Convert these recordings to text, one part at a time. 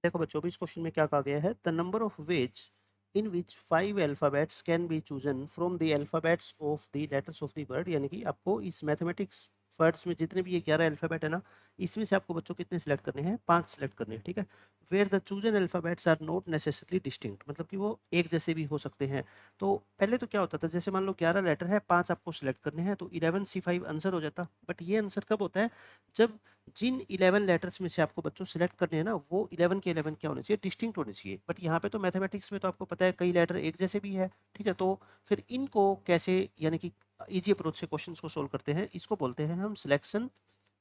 देखो बच्चों, इस क्वेश्चन में क्या कहा गया है, the number of ways in which 5 alphabets can be chosen from the alphabets of the letters of the word, यानी कि आपको इस मैथमेटिक्स वर्ड्स में जितने भी ये 11 अल्फाबेट है ना, इसमें से आपको बच्चों कितने सिलेक्ट करने हैं, 5 सिलेक्ट करने हैं, ठीक है। Where the chosen alphabets are not necessarily distinct, मतलब कि वो एक जैसे भी हो सकते हैं। तो पहले तो क्या होता था, जैसे मान लो 11 लेटर है, 5 आपको सिलेक्ट करने हैं, तो 11C5 आंसर हो जाता। बट ये आंसर कब होता है, जब जिन 11 लेटर्स में से आपको बच्चों सिलेक्ट करने हैं ना, वो 11 के 11 क्या होने चाहिए, डिस्टिंक्ट होने चाहिए। बट यहाँ पे तो मैथमेटिक्स में तो आपको पता है कई लेटर एक जैसे भी है, ठीक है। तो फिर इनको कैसे, यानी कि इजी अप्रोच से क्वेश्चंस को सोल्व करते हैं, इसको बोलते हैं हम सिलेक्शन।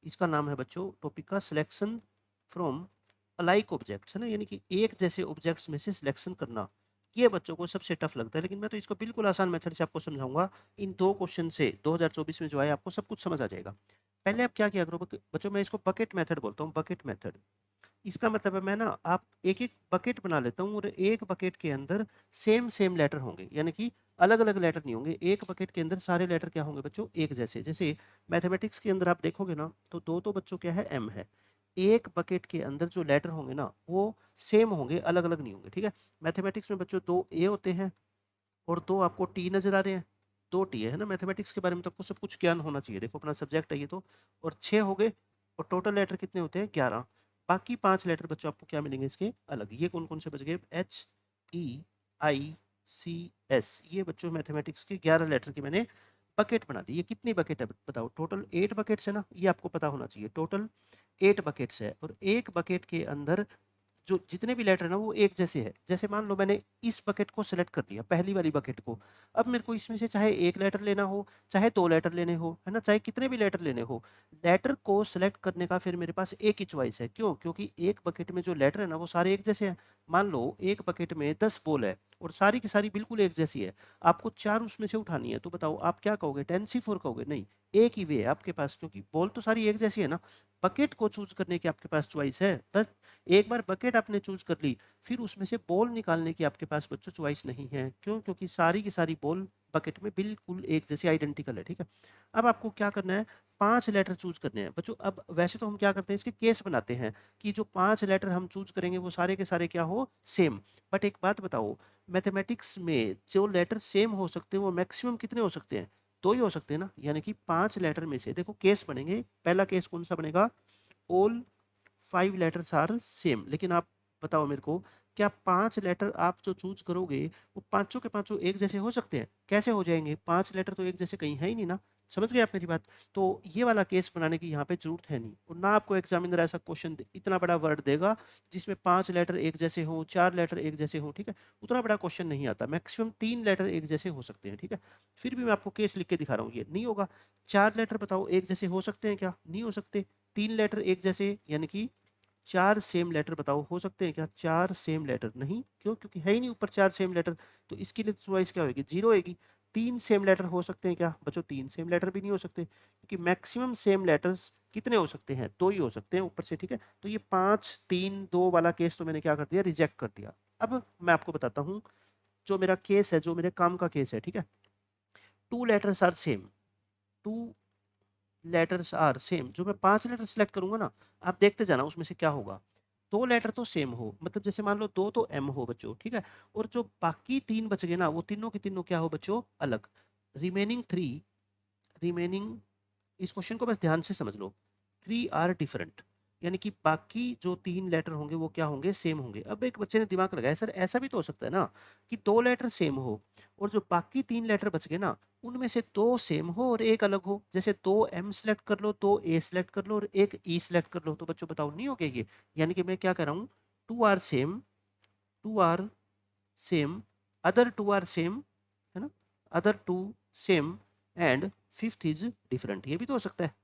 इसका नाम है बच्चों टॉपिक का सिलेक्शन फ्रॉम अलाइक ऑब्जेक्ट्स, है ना, यानी कि एक जैसे ऑब्जेक्ट्स में से सिलेक्शन करना। ये बच्चों को सबसे टफ लगता है, लेकिन मैं तो इसको बिल्कुल आसान मेथड से आपको समझाऊंगा। इन दो क्वेश्चन से 2024 में जो है आपको सब कुछ समझ आ जाएगा। पहले आप क्या किया करो बच्चों, मैं इसको बकेट मेथड बोलता हूँ, बकेट मेथड। इसका मतलब है मैं ना, आप एक एक बकेट बना लेता हूँ, और एक बकेट के अंदर सेम सेम लेटर होंगे, यानी कि अलग अलग लेटर नहीं होंगे। एक बकेट के अंदर सारे लेटर क्या होंगे बच्चों, एक जैसे। जैसे मैथमेटिक्स के अंदर आप देखोगे ना, तो दो तो बच्चों क्या है, एम है। एक बकेट के अंदर जो लेटर होंगे ना, वो सेम होंगे, अलग अलग नहीं होंगे, ठीक है। मैथमेटिक्स में बच्चों दो ए होते हैं, और दो आपको टी नजर आ रहे हैं, दो टी है ना। मैथमेटिक्स के बारे में तो आपको सब कुछ ज्ञान होना चाहिए, देखो अपना सब्जेक्ट है ये तो। और 6 हो गए, और टोटल लेटर कितने होते हैं, 11। बाकी 5 लेटर बच्चों आपको क्या मिलेंगे इसके अलग, ये कौन कौन से बच गए, HEICS, ये बच्चों मैथमेटिक्स के 11 लेटर की मैंने बकेट बना दी। ये कितनी बकेट है बताओ, टोटल 8 बकेट्स है ना, ये आपको पता होना चाहिए, टोटल 8 बकेट्स है। और एक बकेट के अंदर जो जितने भी लेटर है ना, वो एक जैसे है। जैसे मान लो मैंने इस बकेट को सिलेक्ट कर लिया, पहली वाली बकेट को। अब मेरे को इसमें से चाहे एक लेटर लेना हो, चाहे 2 लेटर लेने हो, है ना, चाहे कितने भी लेटर लेने हो, लेटर को सिलेक्ट करने का फिर मेरे पास एक ही चॉइस है। क्यों, क्योंकि एक बकेट में जो लेटर है ना, वो सारे एक जैसे हैं। मान लो एक बकेट में 10 बॉल है, और सारी की सारी बिल्कुल एक जैसी है। आपको 4 उसमें से उठानी है, तो बताओ आप क्या कहोगे, 10C4 कहोगे, नहीं। एक ही वे है आपके पास, क्योंकि बॉल तो सारी एक जैसी है ना। बकेट को चूज करने की आपके पास चॉइस है बस। एक बार बकेट आपने चूज कर ली, फिर उसमें से बॉल निकालने की आपके पास बच्चों चॉइस नहीं है। क्यों, क्योंकि सारी की सारी बॉल बकेट में बिल्कुल एक जैसी आइडेंटिकल है, ठीक है। अब आपको क्या करना है, 5 लेटर चूज करने हैं बच्चों। अब वैसे तो हम क्या करते हैं, इसके केस बनाते हैं कि जो 5 लेटर हम चूज करेंगे वो सारे के सारे क्या हो, सेम। बट एक बात बताओ, मैथमेटिक्स में जो लेटर सेम हो सकते हैं वो मैक्सिमम कितने हो सकते हैं, 2 ही हो सकते हैं ना। यानी कि 5 लेटर में से देखो केस बनेंगे, पहला केस कौन सा बनेगा, ऑल 5 लेटर्स आर सेम। लेकिन आप बताओ मेरे को, क्या 5 लेटर आप जो चूज करोगे, वो पांचों के पांचों एक जैसे हो सकते हैं, कैसे हो जाएंगे, 5 लेटर तो एक जैसे कहीं है ही नहीं ना। समझ गए आप मेरी बात। तो ये वाला केस बनाने की यहाँ पे जरूरत है नहीं, और ना आपको एग्जामिनर ऐसा क्वेश्चन इतना बड़ा वर्ड देगा जिसमें 5 लेटर एक जैसे हों, 4 लेटर एक जैसे हों, ठीक है। उतना बड़ा क्वेश्चन नहीं आता, मैक्सिमम 3 लेटर एक जैसे हो सकते हैं, ठीक है। फिर भी मैं आपको केस लिख के दिखा रहा हूँ, ये नहीं होगा। 4 लेटर बताओ एक जैसे हो सकते हैं क्या, नहीं हो सकते। 3 लेटर एक जैसे, यानी कि 4 सेम लेटर बताओ हो सकते हैं क्या, 4 सेम लेटर नहीं। क्यों, क्योंकि है ही नहीं ऊपर 4 सेम लेटर। तो इसके लिए चॉइस क्या होगी, जीरो होगी। 3 सेम लेटर हो सकते हैं क्या बच्चों, 3 सेम लेटर भी नहीं हो सकते, क्योंकि मैक्सिमम सेम लेटर्स कितने हो सकते हैं, 2 ही हो सकते हैं ऊपर से, ठीक है। तो ये 5 3 2 वाला केस तो मैंने क्या कर दिया, रिजेक्ट कर दिया। अब मैं आपको बताता हूँ, जो मेरा केस है, जो मेरे काम का केस है, ठीक है। 2 letters are same, 2 letters are same, जो मैं 5 लेटर सेलेक्ट करूंगा ना, आप देखते जाना उसमें से क्या होगा। 2 लेटर तो सेम हो, मतलब जैसे मान लो 2 तो एम हो बच्चों, ठीक है। और जो बाकी 3 बच गए ना, वो तीनों के तीनों क्या हो बच्चों, अलग। रिमेनिंग 3, रिमेनिंग, इस क्वेश्चन को बस ध्यान से समझ लो, 3 आर डिफरेंट, यानी कि बाकी जो 3 लेटर होंगे वो क्या होंगे, सेम होंगे। अब एक बच्चे ने दिमाग लगाया, सर ऐसा भी तो हो सकता है ना कि 2 लेटर सेम हो, और जो बाकी 3 लेटर बच गए ना, उनमें से 2 सेम हो और एक अलग हो। जैसे 2 एम सेलेक्ट कर लो, 2 ए सेलेक्ट कर लो, और एक ई सेलेक्ट कर लो। तो बच्चों बताओ नहीं हो गया ये, यानी कि मैं क्या कर रहा हूँ, 2 are same, 2 are same, other 2 are same, है ना, other 2 same, and fifth is different, ये भी तो हो सकता है।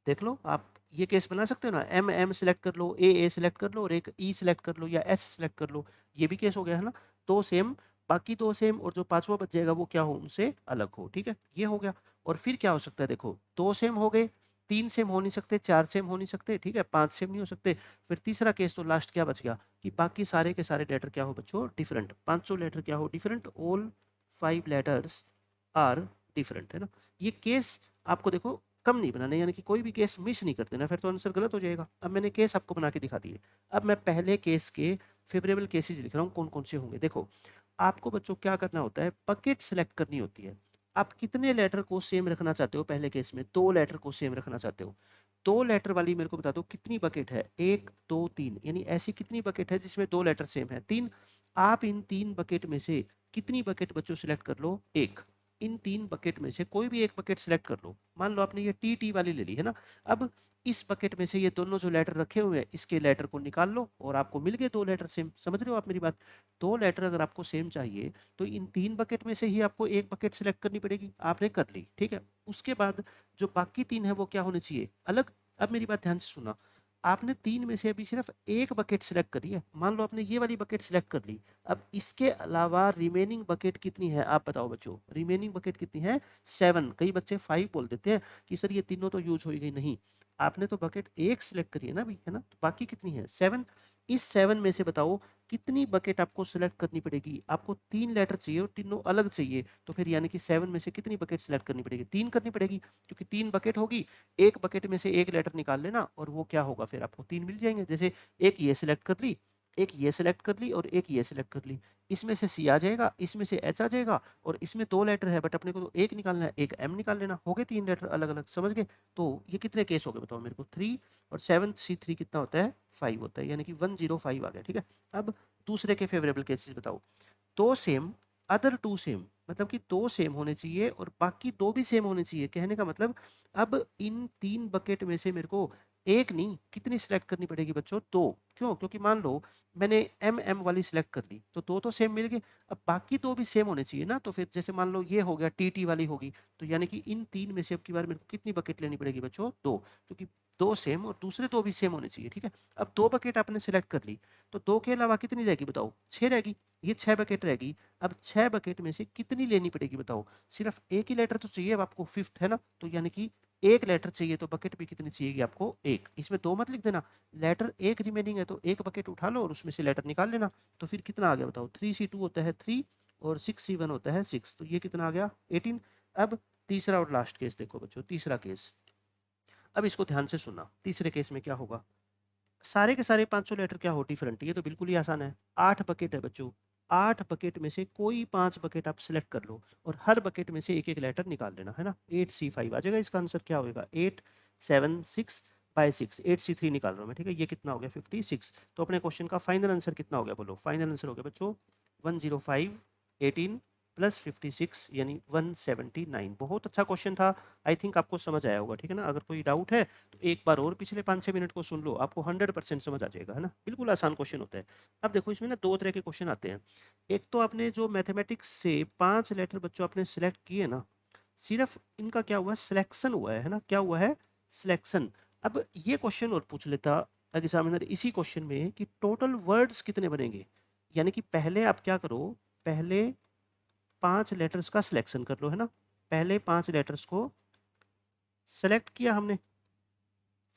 देख लो आप, ये केस बना सकते हो ना, एम एम सेलेक्ट कर लो, ए सेलेक्ट कर लो, और एक ई सेलेक्ट कर लो, या एस सेलेक्ट कर लो। ये भी केस हो गया है ना, 2 सेम, बाकी 2 सेम, और जो पांचवा बच जाएगा वो क्या हो, उनसे अलग हो, ठीक है, ये हो गया। और फिर क्या हो सकता है, देखो 2 सेम हो गए, 3 सेम हो नहीं सकते, 4 सेम हो नहीं सकते, ठीक है, 5 सेम नहीं हो सकते। फिर तीसरा केस तो लास्ट क्या बच गया, कि बाकी सारे के सारे लेटर क्या हो बच्चों, डिफरेंट। पांचों लेटर क्या हो, different, all 5 letters are different, है ना। ये केस आपको देखो कम नहीं बनाने, यानी कि कोई भी केस मिस नहीं कर देना, फिर तो आंसर गलत हो जाएगा। अब मैंने केस आपको बना के दिखा दिए। अब मैं पहले केस के फेवरेबल केसेस लिख रहा हूँ, कौन कौन से होंगे। देखो आपको बच्चों क्या करना होता है, बकेट सेलेक्ट करनी होती है। आप कितने लेटर को सेम रखना चाहते हो, पहले केस में 2 लेटर को सेम रखना चाहते हो। 2 लेटर वाली मेरे को बता दो कितनी बकेट है, 1 2 3, यानी ऐसी कितनी बकेट है जिसमें 2 लेटर सेम है, 3। आप इन 3 बकेट में से कितनी बकेट बच्चों सिलेक्ट कर लो, 1। इन 3 बकेट में से कोई भी एक बकेट सिलेक्ट कर लो। मान लो आपने ये टी टी वाली ले ली है ना। अब इस बकेट में से ये दोनों जो लेटर रखे हुए हैं, इसके लेटर को निकाल लो और आपको मिल गए 2 लेटर सेम। समझ रहे हो आप मेरी बात? 2 लेटर अगर आपको सेम चाहिए तो इन 3 बकेट में से ही आपको एक बकेट सिलेक्ट करनी पड़ेगी। आपने कर ली, ठीक है। उसके बाद जो बाकी 3 है वो क्या होने चाहिए, अलग। अब मेरी बात ध्यान से सुना, आपने 3 में से अभी सिर्फ एक बकेट सिलेक्ट करी है। मान लो आपने ये वाली बकेट सिलेक्ट कर ली। अब इसके अलावा रिमेनिंग बकेट कितनी है, आप बताओ बच्चों, रिमेनिंग बकेट कितनी है, 7। कई बच्चे 5 बोल देते हैं कि सर ये तीनों तो यूज हो गई। नहीं, आपने तो बकेट एक सिलेक्ट करी है ना अभी, है ना, तो बाकी कितनी है, 7। इस 7 में से बताओ कितनी बकेट आपको सिलेक्ट करनी पड़ेगी। आपको 3 लेटर चाहिए और तीनों अलग चाहिए, तो फिर यानी कि 7 में से कितनी बकेट सिलेक्ट करनी पड़ेगी, 3 करनी पड़ेगी, क्योंकि 3 बकेट होगी। एक बकेट में से एक लेटर निकाल लेना और वो क्या होगा, फिर आपको 3 मिल जाएंगे। जैसे एक ये सिलेक्ट कर ली, एक ये सिलेक्ट कर ली और एक ये सिलेक्ट कर ली। इसमें से सी आ जाएगा, इसमें से एच आ जाएगा, और इसमें 2 लेटर है बट अपने को तो एक निकालना है, एक एम निकाल लेना। हो गए 3 लेटर अलग अलग, समझ गए? तो ये कितने केस हो गए बताओ मेरे को, 3। और 7C3 कितना होता है, 5 होता है, यानी कि 105 आ गया, ठीक है। अब दूसरे के फेवरेबल केसेस बताओ। 2 सेम, अदर 2 सेम, मतलब कि 2 सेम होने चाहिए और बाकी 2 भी सेम होने चाहिए। कहने का मतलब अब इन 3 बकेट में से मेरे को एक नहीं, कितनी सिलेक्ट करनी पड़ेगी बच्चों, 2। क्यों? क्योंकि मान लो मैंने एम एम वाली सिलेक्ट कर ली तो 2 तो सेम मिल गए। अब बाकी 2 भी सेम होने चाहिए ना, तो फिर जैसे मान लो ये हो गया टी टी वाली होगी, तो यानी कि इन 3 में से अब की बार मेरे को कितनी बकेट लेनी पड़ेगी बच्चों, 2, क्योंकि 2 सेम और दूसरे 2 भी सेम होने चाहिए, ठीक है। अब 2 बकेट आपने सिलेक्ट कर ली, तो 2 के अलावा कितनी रहेगी बताओ, 6 रहेगी। ये 6 बकेट रहेगी। अब 6 बकेट में से कितनी लेनी पड़ेगी बताओ, सिर्फ एक ही लेटर तो चाहिए अब आपको, 5th है ना, तो यानी कि एक लेटर चाहिए, तो बकेट भी कितनी चाहिए आपको, एक। इसमें 2 मत लिख देना, लेटर एक रिमेनिंग है तो एक बकेट उठा लो और उसमें से लेटर निकाल लेना। तो फिर कितना आ गया बताओ, 3C2 होता है 3 और 6C1 होता है 6, तो ये कितना आ गया, 18। अब तीसरा और लास्ट केस देखो बच्चों, तीसरा केस। अब इसको ध्यान से सुनना, तीसरे केस में क्या होगा, सारे के सारे 500 लेटर क्या हो, डिफरेंट। ये तो बिल्कुल ही आसान है। 8 बकेट है बच्चों, 8 बकेट में से कोई 5 बकेट आप सिलेक्ट कर लो और हर बकेट में से एक एक लेटर निकाल लेना, है ना। 8C5 आ जाएगा। इसका आंसर क्या होगा, 8 7 6/6, 8C3 निकाल रहा हूँ मैं, ठीक है। ये कितना हो गया, 56। तो अपने क्वेश्चन का फाइनल आंसर कितना हो गया, बोलो। फाइनल आंसर हो गया बच्चों 105, 18 प्लस 56 यानी 179। बहुत अच्छा क्वेश्चन था। आई थिंक आपको समझ आया होगा, ठीक है ना। अगर कोई डाउट है तो एक बार और पिछले 5-6 मिनट को सुन लो, आपको 100% समझ आ जाएगा, है ना। बिल्कुल आसान क्वेश्चन होता है। अब देखो इसमें ना 2 तरह के क्वेश्चन आते हैं। एक तो आपने जो मैथमेटिक्स से 5 लेटर बच्चों आपने सिलेक्ट किए ना, सिर्फ इनका क्या हुआ, सिलेक्शन हुआ है ना, क्या हुआ है, सिलेक्शन। अब ये क्वेश्चन और पूछ लेता एग्जामिनर इसी क्वेश्चन में कि टोटल वर्ड्स कितने बनेंगे। यानी कि पहले आप क्या करो, पहले 5 लेटर्स का सिलेक्शन कर लो, है ना। पहले 5 लेटर्स को सेलेक्ट किया हमने,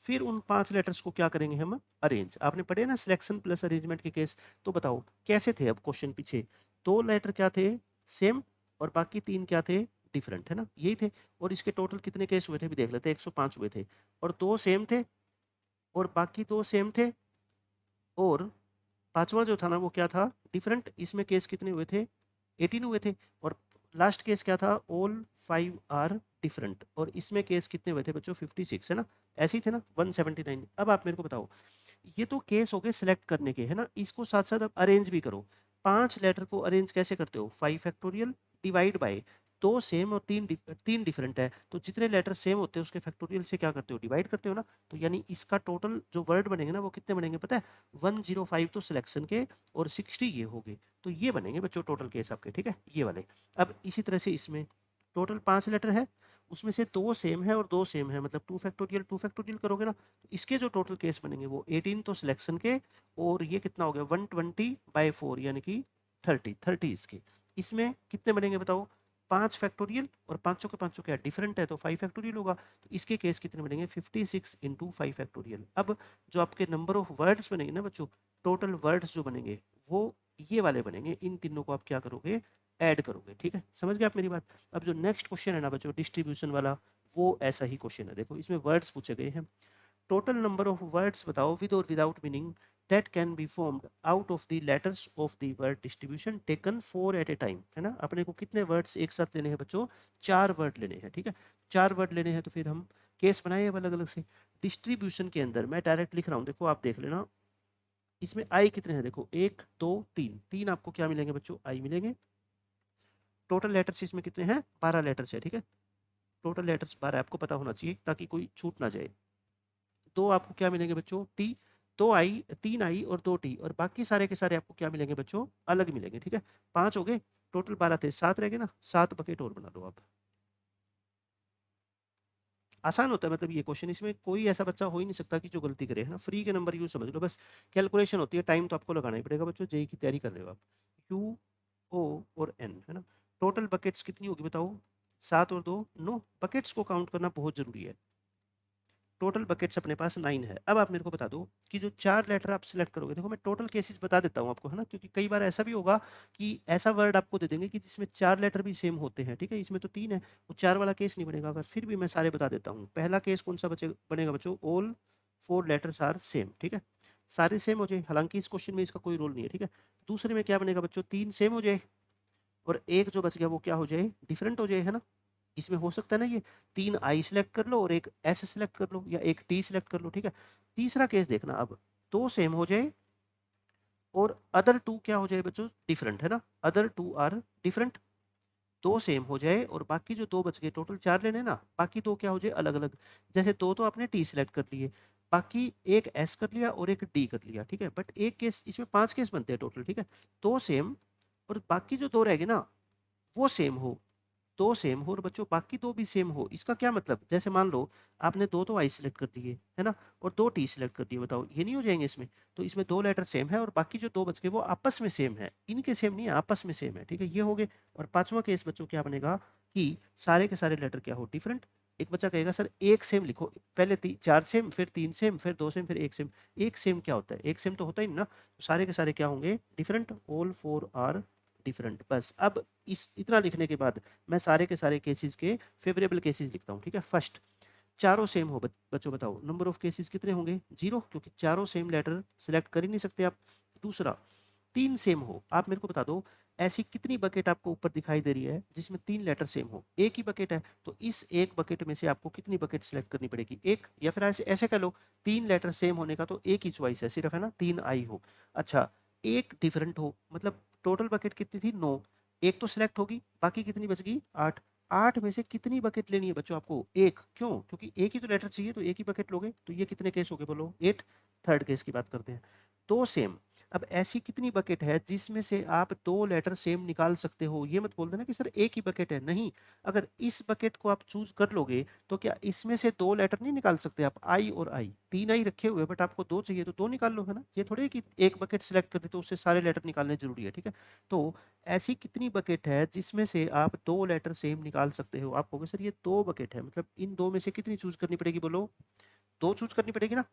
फिर उन 5 लेटर्स को क्या करेंगे हम, अरेंज। आपने पढ़े ना सिलेक्शन प्लस अरेंजमेंट के केस, तो बताओ कैसे थे। अब क्वेश्चन पीछे 2 लेटर क्या थे, सेम, और बाकी 3 क्या थे, डिफरेंट, है ना, यही थे। और इसके टोटल कितने केस हुए थे भी देख लेते, 105 हुए थे। और 2 सेम थे और बाकी 2 सेम थे, और पांचवा जो था ना वो क्या था, डिफरेंट। इसमें केस कितने हुए थे, 18 हुए थे। और लास्ट केस क्या था, ऑल 5 आर डिफरेंट। और इसमें केस कितने हुए थे बच्चों, 56, है ना। ऐसे ही थे ना, 179। अब आप मेरे को बताओ, ये तो केस हो गए सिलेक्ट करने के, है ना। इसको साथ साथ आप अरेंज भी करो। 5 लेटर को अरेंज कैसे करते हो, 5 फैक्टोरियल डिवाइड बाय 2 सेम और 3 डिफरेंट है, तो जितने लेटर सेम होते हैं उसके फैक्टोरियल से क्या करते हो, डिवाइड करते हो ना। तो यानी इसका टोटल जो वर्ड बनेंगे ना वो कितने बनेंगे पता है, 105 तो सिलेक्शन के और 60 ये हो गए। तो ये बनेंगे बच्चों टोटल केस आपके, ठीक है, ये वाले। अब इसी तरह से इसमें टोटल 5 लेटर है, उसमें से 2 सेम है और 2 सेम है, मतलब 2 फैक्टोरियल करोगे ना, तो इसके जो टोटल केस बनेंगे वो 18 तो सिलेक्शन के, और ये कितना हो गया 120/4 यानी कि 30 इसके। इसमें कितने बनेंगे बताओ, 5 फैक्टोरियल, और पाँचों के पाँचों क्या डिफरेंट है तो 5 फैक्टोरियल होगा। तो इसके केस कितने बनेंगे, 56 इंटू 5 फैक्टोरियल। अब जो आपके नंबर ऑफ वर्ड्स बनेंगे ना बच्चों, टोटल वर्ड्स जो बनेंगे वो ये वाले बनेंगे। इन तीनों को आप क्या करोगे, ऐड करोगे, ठीक है, समझ गए आप मेरी बात। अब जो नेक्स्ट क्वेश्चन है ना बच्चों डिस्ट्रीब्यूशन वाला, वो ऐसा ही क्वेश्चन है। देखो इसमें वर्ड्स पूछे गए हैं, टोटल नंबर ऑफ वर्ड्स बताओ विद और without meaning that can be formed out of the letters of the word distribution taken 4 at a time, है ना। अपने को कितने वर्ड्स एक साथ लेने हैं बच्चों, 4 वर्ड लेने हैं, ठीक है, 4 वर्ड लेने हैं। तो फिर हम केस बनाए अलग अलग से। डिस्ट्रीब्यूशन के अंदर मैं डायरेक्ट लिख रहा हूँ, देखो आप देख लेना, इसमें आई कितने हैं, देखो 1 2 3, 3 आपको क्या मिलेंगे बच्चों, आई मिलेंगे। टोटल लेटर्स इसमें कितने हैं, 12 लेटर्स है, ठीक है, टोटल लेटर्स 12 आपको पता होना चाहिए ताकि कोई छूट ना जाए। दो आपको क्या मिलेंगे बच्चों, टी, 2 आई, 3 आई और 2 टी, और बाकी सारे के सारे आपको क्या मिलेंगे बच्चों, अलग मिलेंगे, ठीक है। 5 हो गए, टोटल 12 थे, 7 रह गए ना, 7 बकेट और बना लो आप। आसान होता है, मतलब ये क्वेश्चन, इसमें कोई ऐसा बच्चा हो ही नहीं सकता कि जो गलती करे, है ना। फ्री के नंबर यूज समझ लो बस, कैलकुलेशन होती है, टाइम तो आपको लगाना ही पड़ेगा बच्चों, जेई की तैयारी कर रहे हो आप। यू ओ और एन, है ना। टोटल बकेट्स कितनी होगी बताओ, 7 और 2 9, बकेट्स को काउंट करना बहुत जरूरी है। टोटल बकेट्स अपने पास 9 है। अब आप मेरे को बता दो कि जो 4 लेटर आप सिलेक्ट करोगे, देखो मैं टोटल केसेस बता देता हूँ आपको, है ना, क्योंकि कई बार ऐसा भी होगा कि ऐसा वर्ड आपको दे देंगे कि जिसमें 4 लेटर भी सेम होते हैं, ठीक है, इसमें तो 3 है, वो 4 वाला केस नहीं बनेगा, पर फिर भी मैं सारे बता देता हूँ। पहला केस कौन सा बनेगा बच्चों, ऑल 4 लेटर्स आर सेम, ठीक है, सारे सेम हो जाए, हालांकि इस क्वेश्चन में इसका कोई रोल नहीं है, ठीक है। दूसरे में क्या बनेगा बच्चों, 3 सेम हो जाए और एक जो बच गया वो क्या हो जाए, डिफरेंट हो जाए, है ना। इसमें हो सकता है ना ये, 3 आई सिलेक्ट कर लो और एक एस सिलेक्ट कर लो या एक टी सिलेक्ट कर लो, ठीक है। तीसरा केस देखना, अब 2 सेम हो जाए और अदर 2 क्या हो जाए बच्चों, डिफरेंट, है ना, अदर 2 आर डिफरेंट। 2 सेम हो जाए और बाकी जो 2 बच गए, टोटल 4 लेने ना, बाकी 2 क्या हो जाए, अलग अलग। जैसे 2 तो आपने टी सिलेक्ट कर लिए, बाकी एक एस कर लिया और एक डी कर लिया, ठीक है, बट एक केस, इसमें 5 केस बनते हैं टोटल, ठीक है। 2 सेम और बाकी जो 2 रह गए ना, वो सेम हो, 2 सेम हो और बच्चों बाकी 2 भी सेम हो। इसका क्या मतलब, जैसे मान लो आपने 2 तो आई सिलेक्ट कर दिए, है ना, और 2 टी सिलेक्ट कर दिए, बताओ ये नहीं हो जाएंगे इसमें। तो इसमें 2 लेटर सेम है और बाकी जो 2 बच गए वो आपस में सेम है, इनके सेम नहीं है, आपस में सेम है, ठीक है, ये हो गए। और पांचवा केस बच्चों क्या बनेगा कि सारे के सारे लेटर क्या हो, डिफरेंट। एक बच्चा कहेगा सर एक सेम लिखो, पहले 4 सेम, फिर 3 सेम, फिर 2 सेम, फिर एक सेम। एक सेम क्या होता है, एक सेम तो होता ही नहीं ना, तो सारे के सारे क्या होंगे, डिफरेंट, ऑल 4 आर डिफरेंट। बस अब इस इतना लिखने के बाद मैं सारे के सारे केसेस के फेवरेबल केसेस लिखता हूँ, ठीक है। फर्स्ट, चारों सेम हो बच्चों, बताओ नंबर ऑफ केसेस कितने होंगे, 0, क्योंकि चारों सेम लेटर सिलेक्ट कर ही नहीं सकते आप। दूसरा, 3 सेम हो, आप मेरे को बता दो ऐसी कितनी बकेट आपको ऊपर दिखाई दे रही है जिसमें 3 लेटर सेम हो, एक ही बकेट है, तो इस एक बकेट में से आपको कितनी बकेट सिलेक्ट करनी पड़ेगी, एक, या फिर ऐसे ऐसे कर लो, 3 लेटर सेम होने का तो एक ही चॉइस है सिर्फ, है ना, 3 आई हो। अच्छा, एक डिफरेंट हो, मतलब टोटल बकेट कितनी थी, 9, एक तो सिलेक्ट होगी, बाकी कितनी बच गई, 8। 8 में से कितनी बकेट लेनी है बच्चों आपको, एक, क्यों, क्योंकि एक ही तो लेटर चाहिए, तो एक ही बकेट लोगे, तो ये कितने केस हो गए बोलो, 8। थर्ड केस की बात करते हैं, 2 सेम, अब ऐसी कितनी बकेट है जिसमें से आप 2 लेटर सेम निकाल सकते हो, ये मत बोल देना कि सर एक ही बकेट है, नहीं, अगर इस बकेट को आप चूज कर लोगे तो क्या इसमें से 2 लेटर नहीं निकाल सकते आप, आई और आई, 3 आई रखे हुए बट आपको 2 चाहिए तो 2 निकाल लो, है ना। ये थोड़े कि एक बकेट सिलेक्ट कर दे तो उससे सारे लेटर निकालने जरूरी है, ठीक है। तो ऐसी कितनी बकेट है जिसमें से आप 2 लेटर सेम निकाल सकते हो, आप कहोगे सर ये 2 बकेट है, मतलब इन 2 में से कितनी चूज करनी पड़ेगी, बोलो 2 चूज करनी पड़ेगी ना।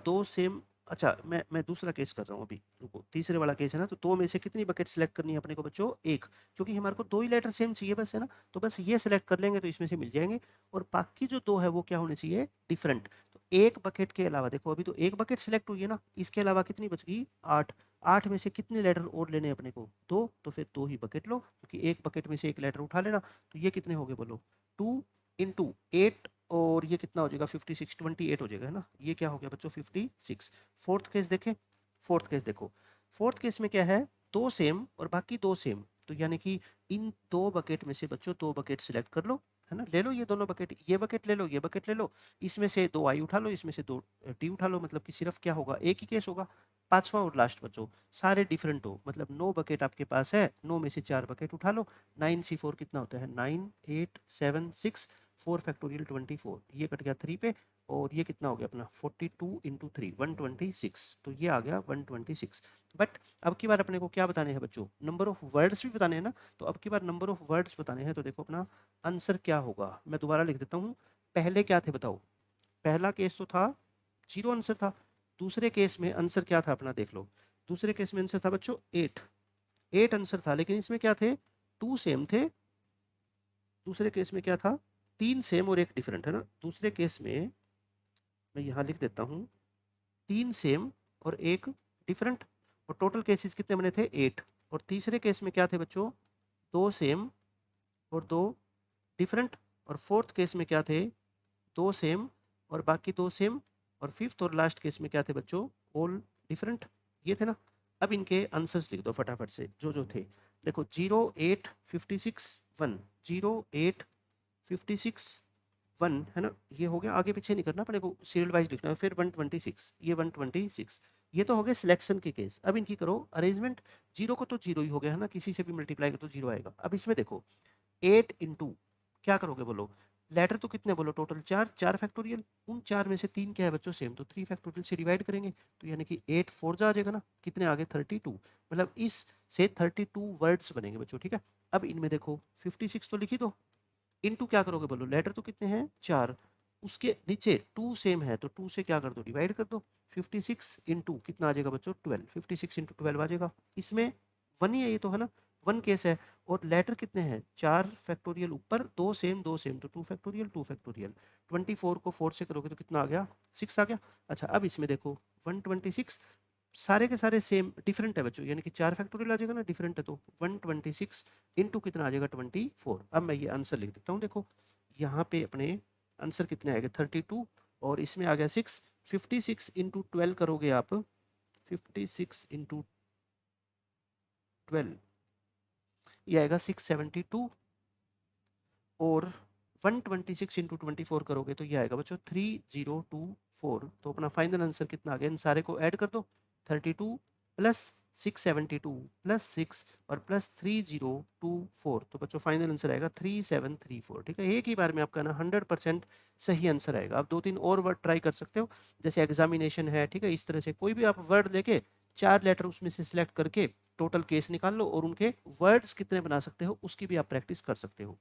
2 सेम, अच्छा मैं दूसरा केस कर रहा हूँ अभी, रुको, तीसरे वाला केस है ना, तो 2 में से कितनी बकेट सिलेक्ट करनी है अपने को बच्चों, एक, क्योंकि हमारे को 2 ही लेटर सेम चाहिए बस, है ना, तो बस ये सिलेक्ट कर लेंगे तो इसमें से मिल जाएंगे। और बाकी जो 2 है वो क्या होने चाहिए, डिफरेंट। तो एक बकेट के अलावा देखो अभी तो एक बकेट सिलेक्ट हुई है ना, इसके अलावा कितनी बच गई, 8। 8 में से कितने लेटर और लेने अपने को, 2, तो फिर 2 ही बकेट लो, क्योंकि एक बकेट में से एक लेटर उठा लेना। तो ये कितने हो गए बोलो, 2 इंटू 8, और ये कितना हो जाएगा, 56, 28 हो जाएगा, है ना, ये क्या हो गया बच्चों, 56। फोर्थ केस देखें, फोर्थ केस देखो, फोर्थ केस में क्या है, 2 सेम और बाकी 2 सेम, तो यानी कि इन 2 बकेट में से बच्चों 2 बकेट सिलेक्ट कर लो, है ना, ले लो ये दोनों बकेट, ये बकेट ले लो, ये बकेट ले लो, इसमें से 2 आई उठा लो, इसमें से 2 टी उठा लो, मतलब कि सिर्फ क्या होगा, एक ही केस होगा। पांचवा और लास्ट बच्चों, सारे डिफरेंट हो, मतलब 9 बकेट आपके पास है, 9 में से 4 बकेट उठा लो, 9C4 कितना होता है, 9 8 7 6, 4 फैक्टोरियल 24, ये कट गया 3 पे, और ये कितना हो गया अपना 42 इंटू 3, 126, तो ये आ गया 126। बट अब की बार अपने को क्या बताने हैं बच्चों, नंबर ऑफ वर्ड्स भी बताने हैं ना, तो अब की बार नंबर ऑफ वर्ड्स बताने हैं, तो देखो अपना आंसर क्या होगा, मैं दोबारा लिख देता हूँ। पहले क्या थे बताओ, पहला केस तो था 0 आंसर था, दूसरे केस में आंसर क्या था अपना देख लो, दूसरे केस में आंसर था बच्चों 8, 8 आंसर था, लेकिन इसमें क्या थे, 2 सेम थे। दूसरे केस में क्या था, 3 सेम और 1 डिफरेंट, है ना। दूसरे केस में मैं यहाँ लिख देता हूँ 3 सेम और 1 डिफरेंट, और टोटल केसेस कितने बने थे, 8। और तीसरे केस में क्या थे बच्चों, 2 सेम और 2 डिफरेंट, और फोर्थ केस में क्या थे, 2 सेम और बाकी 2 सेम, और फिफ्थ और लास्ट केस में क्या थे बच्चों, ऑल डिफरेंट। ये थे ना। अब इनके आंसर्स लिख दो फटाफट से जो जो थे। देखो 0 8 56 1, 0 8 56 1, है ना, ये हो गया। आगे पीछे नहीं करना, अपने को सीरियल वाइज लिखना है। फिर 126, ये 126, ये तो हो गए सिलेक्शन के केस। अब इनकी करो अरेंजमेंट। 0 को तो 0 ही हो गया, है ना, किसी से भी मल्टीप्लाई करो तो 0 आएगा। अब इसमें देखो 8 इंटू क्या करोगे बोलो, लेटर तो कितने बोलो, टोटल 4, 4 फैक्टोरियल। उन 4 में से 3 क्या है बच्चों, सेम, तो 3 फैक्टोरियल से डिवाइड करेंगे, तो यानी कि 8 4 जा आ जाएगा ना, कितने आगे 32, मतलब इस से 32 वर्ड्स बनेंगे बच्चों, ठीक है। अब इनमें देखो 56 तो लिख ही दो, इनटू क्या करोगे बोलो, लेटर तो कितने हैं 4, उसके नीचे 2 सेम है तो 2 से क्या कर दो, डिवाइड कर दो। 56 इंटू कितना आ जाएगा बच्चों 12, 56 इंटू 12 आ जाएगा। इसमें 1 ही है, ये तो है ना, 1 केस है। और लेटर कितने हैं 4 फैक्टोरियल ऊपर, 2 सेम 2 सेम, तो 2 फैक्टोरियल 2 फैक्टोरियल। 24 को 4 से करोगे तो कितना आ गया, 6 आ गया। अच्छा अब इसमें देखो 126, सारे के सारे सेम डिफरेंट है बच्चों, यानी कि 4 फैक्टोरियल आ जाएगा ना, डिफरेंट है तो 126 इंटू कितना आ जाएगा 24। अब मैं ये आंसर लिख देता हूँ। देखो यहाँ पे अपने आंसर कितने आएगा 32, और इसमें आ गया 6। 56 इंटू 12 करोगे आप, 56 इंटू 12 ये आएगा 672, और 126 इंटू 24 करोगे तो ये आएगा बच्चों 3024। तो अपना फाइनल आंसर कितना आ गया, इन सारे को ऐड कर दो, 32 प्लस 672 प्लस 6 और प्लस 3024, तो बच्चों फाइनल आंसर आएगा 3734। ठीक है, एक ही बार में आपका ना 100% सही आंसर आएगा। आप 2-3 और वर्ड ट्राई कर सकते हो, जैसे एग्जामिनेशन है, ठीक है, इस तरह से कोई भी आप वर्ड लेके 4 लेटर उसमें से सिलेक्ट करके टोटल केस निकाल लो, और उनके वर्ड्स कितने बना सकते हो उसकी भी आप प्रैक्टिस कर सकते हो।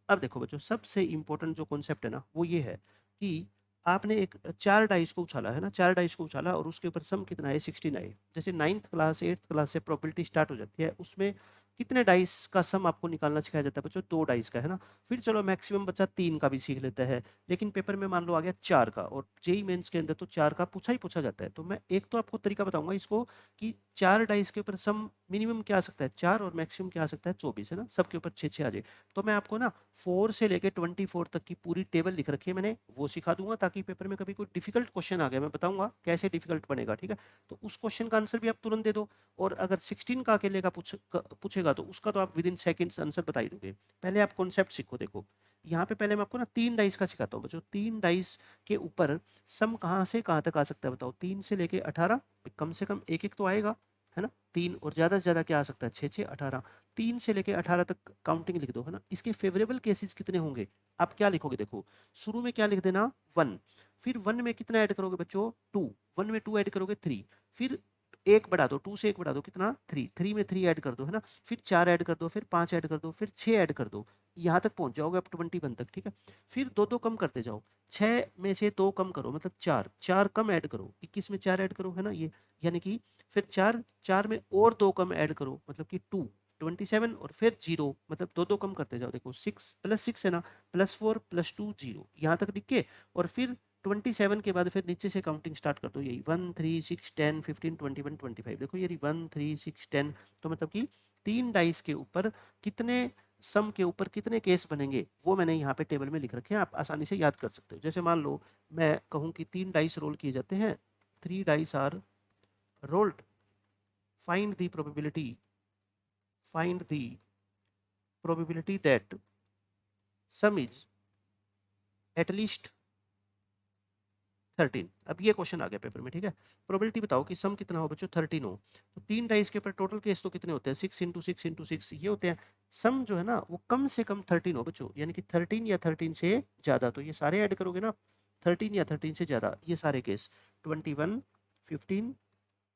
अब देखो बच्चों सबसे इंपॉर्टेंट जो कॉन्सेप्ट है ना वो ये है कि आपने एक 4 डाइस को उछाला, है ना, 4 डाइस को उछाला और उसके ऊपर सम कितना है 16 आए। जैसे 9th क्लास 8th क्लास से प्रोबेबिलिटी स्टार्ट हो जाती है, उसमें कितने डाइस का सम आपको निकालना सिखाया जाता है बच्चों, 2 डाइस का, है ना। फिर चलो मैक्सिमम बच्चा 3 का भी सीख लेता है, लेकिन पेपर में मान लो आ गया 4 का, और जेई मेंस के अंदर तो 4 का पूछा ही पूछा जाता है। तो मैं एक तो आपको तरीका बताऊंगा इसको कि 4 डाइस के ऊपर सम मिनिमम क्या आ सकता है 4 और मैक्सिमम क्या आ सकता है 24, है ना, सबके ऊपर 6 आ जाए। तो मैं आपको ना 4 से लेके 24 तक की पूरी टेबल लिख रखी है मैंने, वो सिखा दूंगा, ताकि पेपर में कभी कोई डिफिकल्ट क्वेश्चन आ गया मैं बताऊंगा कैसे डिफिकल्ट बनेगा, ठीक है। तो उस क्वेश्चन का आंसर भी आप तुरंत दे दो, और अगर 16 का अकेले का पूछेगा तो उसका तो आप विद इन सेकेंड्स आंसर बता ही दोगे। पहले आप कॉन्सेप्ट सीखो। देखो यहाँ पे पहले मैं आपको ना 3 डाइस का सिखाता हूँ बच्चों। 3 डाइस के ऊपर सम कहाँ से कहाँ तक आ सकता है बताओ, 3 से लेके 18, कम से कम एक एक तो आएगा, है ना। 3 और ज़्यादा से ज़्यादा क्या आ सकता है 6 6 18, 3 से लेके 18 तक काउंटिंग लिख दो, है ना। इसके फेवरेबल केसेस कितने होंगे, आप क्या लिखोगे, देखो शुरू में क्या लिख देना 1, फिर 1 में कितना ऐड करोगे बच्चों 2, 1 में 2 ऐड करोगे 3, फिर एक बढ़ा दो, 2 से एक बढ़ा दो कितना 3, 3 में 3 ऐड कर दो, है ना, फिर 4 ऐड कर दो, फिर 5 ऐड कर दो, फिर 6 ऐड कर दो, यहाँ तक पहुंच जाओगे अब 21 तक, ठीक है। फिर 2 कम करते जाओ, 6 में से 2 कम करो मतलब 4, 4 कम ऐड करो, 21 में 4 ऐड करो, है ना, ये यानी कि फिर 4, 4 में और 2 कम ऐड करो मतलब कि 2, 27, और फिर 0, मतलब 2 कम करते जाओ। देखो 6 प्लस 6 है ना, +4 +2 0, यहाँ तक लिख के, और फिर 27 के बाद फिर नीचे से काउंटिंग स्टार्ट कर दो, यही 1 3 6 10 15 21 25। देखो ये 1 3 6 10, तो मतलब कि 3 डाइस के ऊपर कितने सम के ऊपर कितने केस बनेंगे वो मैंने यहाँ पे टेबल में लिख रखे हैं, आप आसानी से याद कर सकते हो। जैसे मान लो मैं कहूँ कि 3 डाइस रोल किए जाते हैं, 3 dice are rolled, find the probability that sum is at least 13। अब ये क्वेश्चन आ गया पेपर में, ठीक है। प्रोबेबिलिटी बताओ कि सम कितना हो बच्चों 13 हो, तो 3 डाइस के ऊपर टोटल केस तो कितने होते हैं 6 इंटू 6 इंटू 6 ये होते हैं। सम जो है ना वो कम से कम 13 हो बच्चों, यानी कि 13 या 13 से ज़्यादा, तो ये सारे ऐड करोगे ना 13 या 13 से ज़्यादा, ये सारे केस 21 15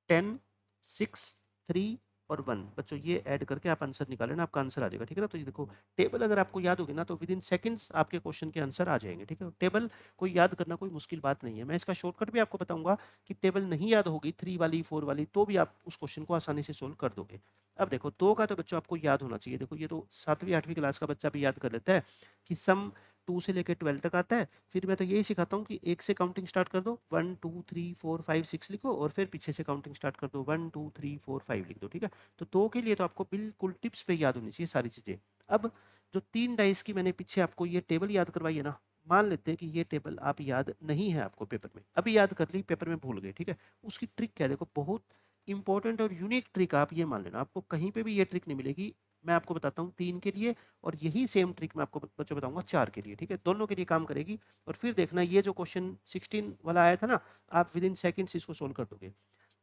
10 6 3 और 1 बच्चों, ये ऐड करके आप आंसर निकाल लेना, आपका आंसर आ जाएगा। ठीक है ना। तो ये देखो टेबल अगर आपको याद होगी ना तो विद इन सेकंड्स आपके क्वेश्चन के आंसर आ जाएंगे। ठीक है, टेबल को याद करना कोई मुश्किल बात नहीं है। मैं इसका शॉर्टकट भी आपको बताऊंगा कि टेबल नहीं याद होगी 3 वाली 4 वाली तो भी आप उस क्वेश्चन को आसानी से सोल्व कर दोगे। अब देखो 2 का तो बच्चों आपको याद होना चाहिए। देखो ये तो 7वीं 8वीं क्लास का बच्चा भी याद कर लेता है कि सम 2 से लेकर 12 तक आता है। फिर मैं तो यही सिखाता हूँ कि 1 से काउंटिंग स्टार्ट कर दो, 1 2 3 4 5 6 लिखो और फिर पीछे से काउंटिंग स्टार्ट कर दो, 1 2 3 4 5 लिख दो। ठीक है, तो 2 के लिए तो आपको बिल्कुल टिप्स पे याद होनी चाहिए सारी चीज़ें। अब जो 3 डाइस की मैंने पीछे आपको ये टेबल याद करवाई है ना, मान लेते हैं कि ये टेबल आप याद नहीं है आपको पेपर में, अभी याद कर ली पेपर में भूल गए। ठीक है, उसकी ट्रिक क्या है, देखो बहुत इंपॉर्टेंट और यूनिक ट्रिक, आप ये मान लेना आपको कहीं पे भी ये ट्रिक नहीं मिलेगी। मैं आपको बताता हूँ 3 के लिए और यही सेम ट्रिक मैं आपको बच्चों बताऊंगा 4 के लिए। ठीक है, दोनों के लिए काम करेगी। और फिर देखना ये जो क्वेश्चन 16 वाला आया था ना, आप विद इन सेकेंड्स इसको सोल्व कर दोगे।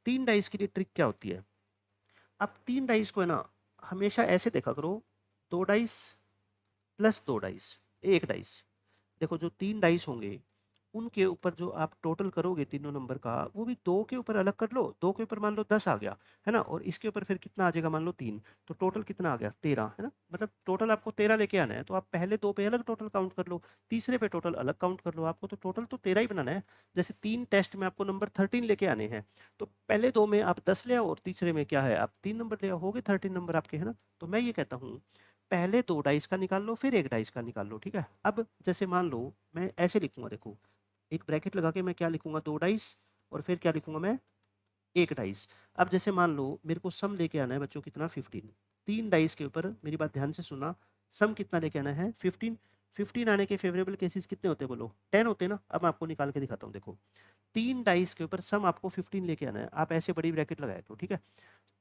3 डाइस के लिए ट्रिक क्या होती है, अब 3 डाइस को है ना हमेशा ऐसे देखा करो, 2 डाइस प्लस 2 डाइस, एक डाइस। देखो जो 3 डाइस होंगे उनके ऊपर जो आप टोटल करोगे तीनों नंबर का, वो भी 2 के ऊपर अलग कर लो। 2 के ऊपर मान लो 10 आ गया है ना, और इसके ऊपर फिर कितना आ जाएगा, मान लो 3, तो टोटल कितना आ गया 13 है ना। मतलब टोटल आपको 13 लेके आना है, तो आप पहले 2 पे अलग टोटल काउंट कर लो, तीसरे पे टोटल अलग काउंट कर लो। आपको तो टोटल तो 13 ही बनाना है। जैसे 3 टेस्ट में आपको नंबर 13 लेके आने हैं, तो पहले 2 में आप 10 ले आओ और तीसरे में क्या है आप 3 नंबर ले आओ, हो गए 13 नंबर आपके, है ना। तो मैं ये कहता हूँ पहले 2 डाइस का निकाल लो फिर 1 डाइस का निकाल लो। ठीक है, अब जैसे मान लो मैं ऐसे लिखूंगा, देखो एक ब्रैकेट लगा के मैं क्या लिखूंगा, 2 डाइस और फिर क्या लिखूंगा मैं, 1 डाइस। अब जैसे मान लो मेरे को सम लेके आना है बच्चों कितना, 15। 3 डाइस के ऊपर मेरी बात ध्यान से सुनना, सम कितना लेके आना है 15। 15 आने के फेवरेबल केसेस कितने होते हैं बोलो, 10 होते हैं ना। अब मैं आपको निकाल के दिखाता हूँ, देखो 3 डाइस के ऊपर सम आपको 15 लेके आना है, आप ऐसे बड़ी ब्रैकेट लगाए तो ठीक है।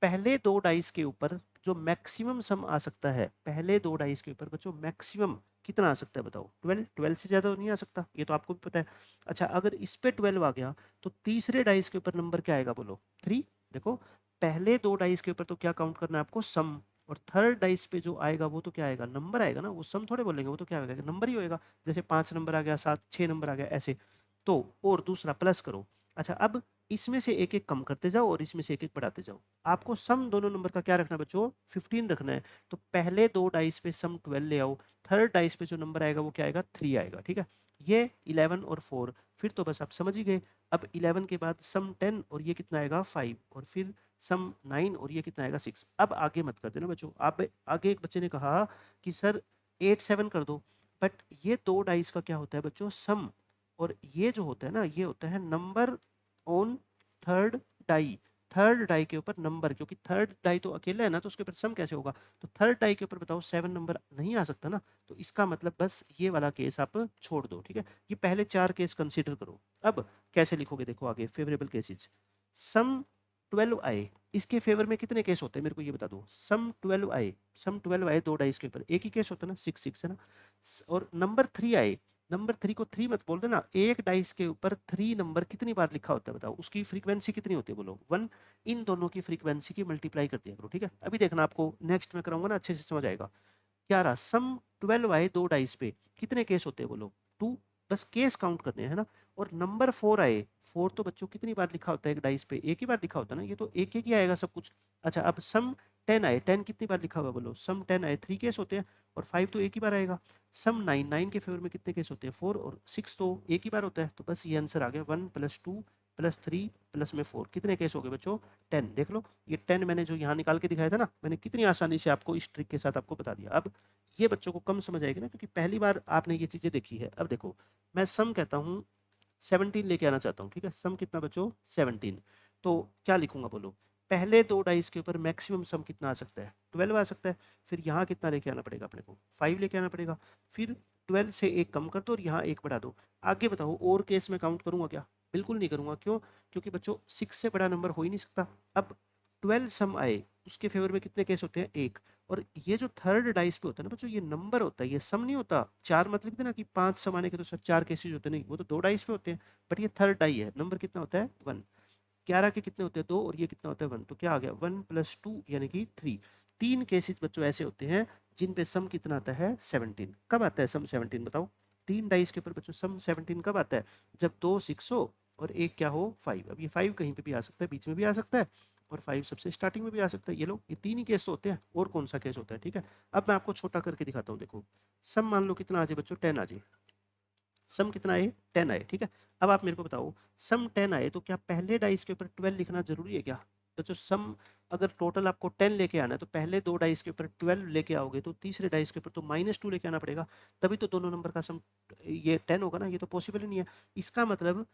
पहले 2 डाइस के ऊपर जो मैक्सिमम सम आ सकता है, पहले 2 डाइस के ऊपर बच्चों मैक्सिमम कितना आ सकता है बताओ, 12। 12 से ज़्यादा तो नहीं आ सकता, ये तो आपको भी पता है। अच्छा अगर इस पे 12 आ गया तो तीसरे डाइस के ऊपर नंबर क्या आएगा बोलो, 3। देखो पहले 2 डाइस के ऊपर तो क्या काउंट करना है आपको, सम, और थर्ड डाइस पे जो आएगा वो तो क्या आएगा, नंबर आएगा ना, वो सम थोड़े बोलेंगे, वो तो क्या आएगा, नंबर ही होएगा। जैसे 5 नंबर आ गया, 7 6 नंबर आ गया ऐसे। तो और दूसरा प्लस करो। अच्छा अब इसमें से एक एक कम करते जाओ और इसमें से एक एक बढ़ाते जाओ। आपको सम दोनों नंबर का क्या रखना है बच्चों, 15 रखना है। तो पहले 2 डाइस पे सम 12 ले आओ, थर्ड डाइस पे जो नंबर आएगा वो क्या आएगा, 3 आएगा। ठीक है, ये 11 और 4, फिर तो बस आप समझ ही गए। अब 11 के बाद सम 10 और ये कितना आएगा 5, और फिर सम 9 और ये कितना आएगा 6। अब आगे मत कर देना बच्चों, आप आगे एक बच्चे ने कहा कि सर 8 7 कर दो, बट ये 2 डाइस का क्या होता है बच्चों, सम, और ये जो होता है ना ये होता है number on third die. Third die के ऊपर नंबर, क्योंकि थर्ड डाई तो अकेला है ना, तो उसके ऊपर सम कैसे होगा। तो थर्ड डाई के ऊपर बताओ 7 नंबर नहीं आ सकता ना, तो इसका मतलब बस ये वाला केस आप छोड़ दो। ठीक है, ये पहले 4 केस कंसीडर करो। अब कैसे लिखोगे देखो आगे, फेवरेबल केसेज, सम 12 आए, इसके फेवर में कितने केस होते हैं मेरे को ये बता दो, सम 12 आए, सम 12 आए 2 डाइस के ऊपर एक ही केस होता है ना, 6 6 है ना। और नंबर 3 आए, नंबर 3 को 3 मत बोल देना, एक डाइस के ऊपर 3 नंबर कितनी बार लिखा होता है बताओ, उसकी फ्रीक्वेंसी कितनी होती है बोलो, 1। इन दोनों की फ्रीक्वेंसी की मल्टीप्लाई कर दिया करो। ठीक है, अभी देखना आपको नेक्स्ट में कराऊंगा ना अच्छे से समझ आएगा। क्या रहा, सम 12 आए 2 डाइस पे, कितने केस होते हैं बोलो, 2। बस केस काउंट करने हैं है ना। और नंबर 4 आए, 4 तो बच्चों कितनी बार लिखा होता है एक डाइस पे, एक ही बार लिखा होता है ना, ये तो एक एक ही आएगा सब कुछ। अच्छा अब सम 10 आए, 10 कितनी बार लिखा हुआ बोलो, सम 10 आए 3 केस होते हैं, और 5 तो एक ही बार आएगा। सम 9, 9 के फेवर में कितने केस होते हैं 4, और 6 तो एक ही बार होता है। तो बस ये आंसर आ गया, 1 + 2 + 3 प्लस में 4, कितने केस हो गए बच्चों, 10। देख लो ये 10 मैंने जो यहाँ निकाल के दिखाया था ना, मैंने कितनी आसानी से आपको इस ट्रिक के साथ आपको बता दिया। अब ये बच्चों को कम समझ आएगी ना, क्योंकि पहली बार आपने ये चीज़ें देखी है। अब देखो मैं सम कहता हूँ 17 लेके आना चाहता हूँ। ठीक है, सम कितना बच्चों 17, तो क्या लिखूंगा बोलो, पहले 2 डाइस के ऊपर मैक्सिमम सम कितना आ सकता है, 12 आ सकता है। फिर यहाँ कितना लेके आना पड़ेगा अपने को, 5 लेके आना पड़ेगा। फिर 12 से एक कम कर दो और यहाँ एक बढ़ा दो। आगे बताओ और केस में काउंट करूंगा क्या, बिल्कुल नहीं करूंगा। क्यों, क्योंकि बच्चों 6 से बड़ा नंबर हो ही नहीं सकता। अब 12 सम आए, उसके फेवर में कितने केस होते हैं, एक। और ये जो थर्ड डाइस पे होता है ना बच्चों, ये नंबर होता है, ये सम नहीं होता। 4 मत लिख देना कि 5 सम आने के तो सर 4 केसेज होते, नहीं, वो तो 2 डाइस पे होते हैं। बट ये थर्ड डाई है, नंबर कितना होता है 1। 11 के कितने होते हैं 2, और ये कितना होता है 1, तो क्या आ गया 1 + 2 यानी कि 3। 3 केसेज बच्चों ऐसे होते हैं जिन पे सम कितना आता है 17। कब आता है सम 17 बताओ, 3 डाइस के ऊपर बच्चों सम 17 कब आता है, जब 2 6 हो और एक क्या हो 5। अब ये 5 कहीं पे भी आ सकता है, बीच में भी आ सकता है, और 5 सबसे स्टार्टिंग में भी आ सकता है। ये लो, ये 3 ही केस तो होते हैं, और कौन सा केस होता है, ठीक है। अब मैं आपको छोटा करके दिखाता हूँ। देखो सम मान लो कितना आ जाए बच्चों, 10 आ जाए। सम कितना आए, 10 आए, ठीक है। अब आप मेरे को बताओ, सम 10 आए तो क्या पहले डाइस के ऊपर 12 लिखना जरूरी है क्या बच्चों? सम अगर टोटल आपको 10 लेके आना है तो पहले 2 डाइस के ऊपर 12 लेके आओगे, तो तीसरे डाइस के ऊपर तो -2 लेके आना पड़ेगा, तभी तो दोनों नंबर का सम ये 10 होगा ना। ये तो पॉसिबल ही नहीं है। इसका मतलब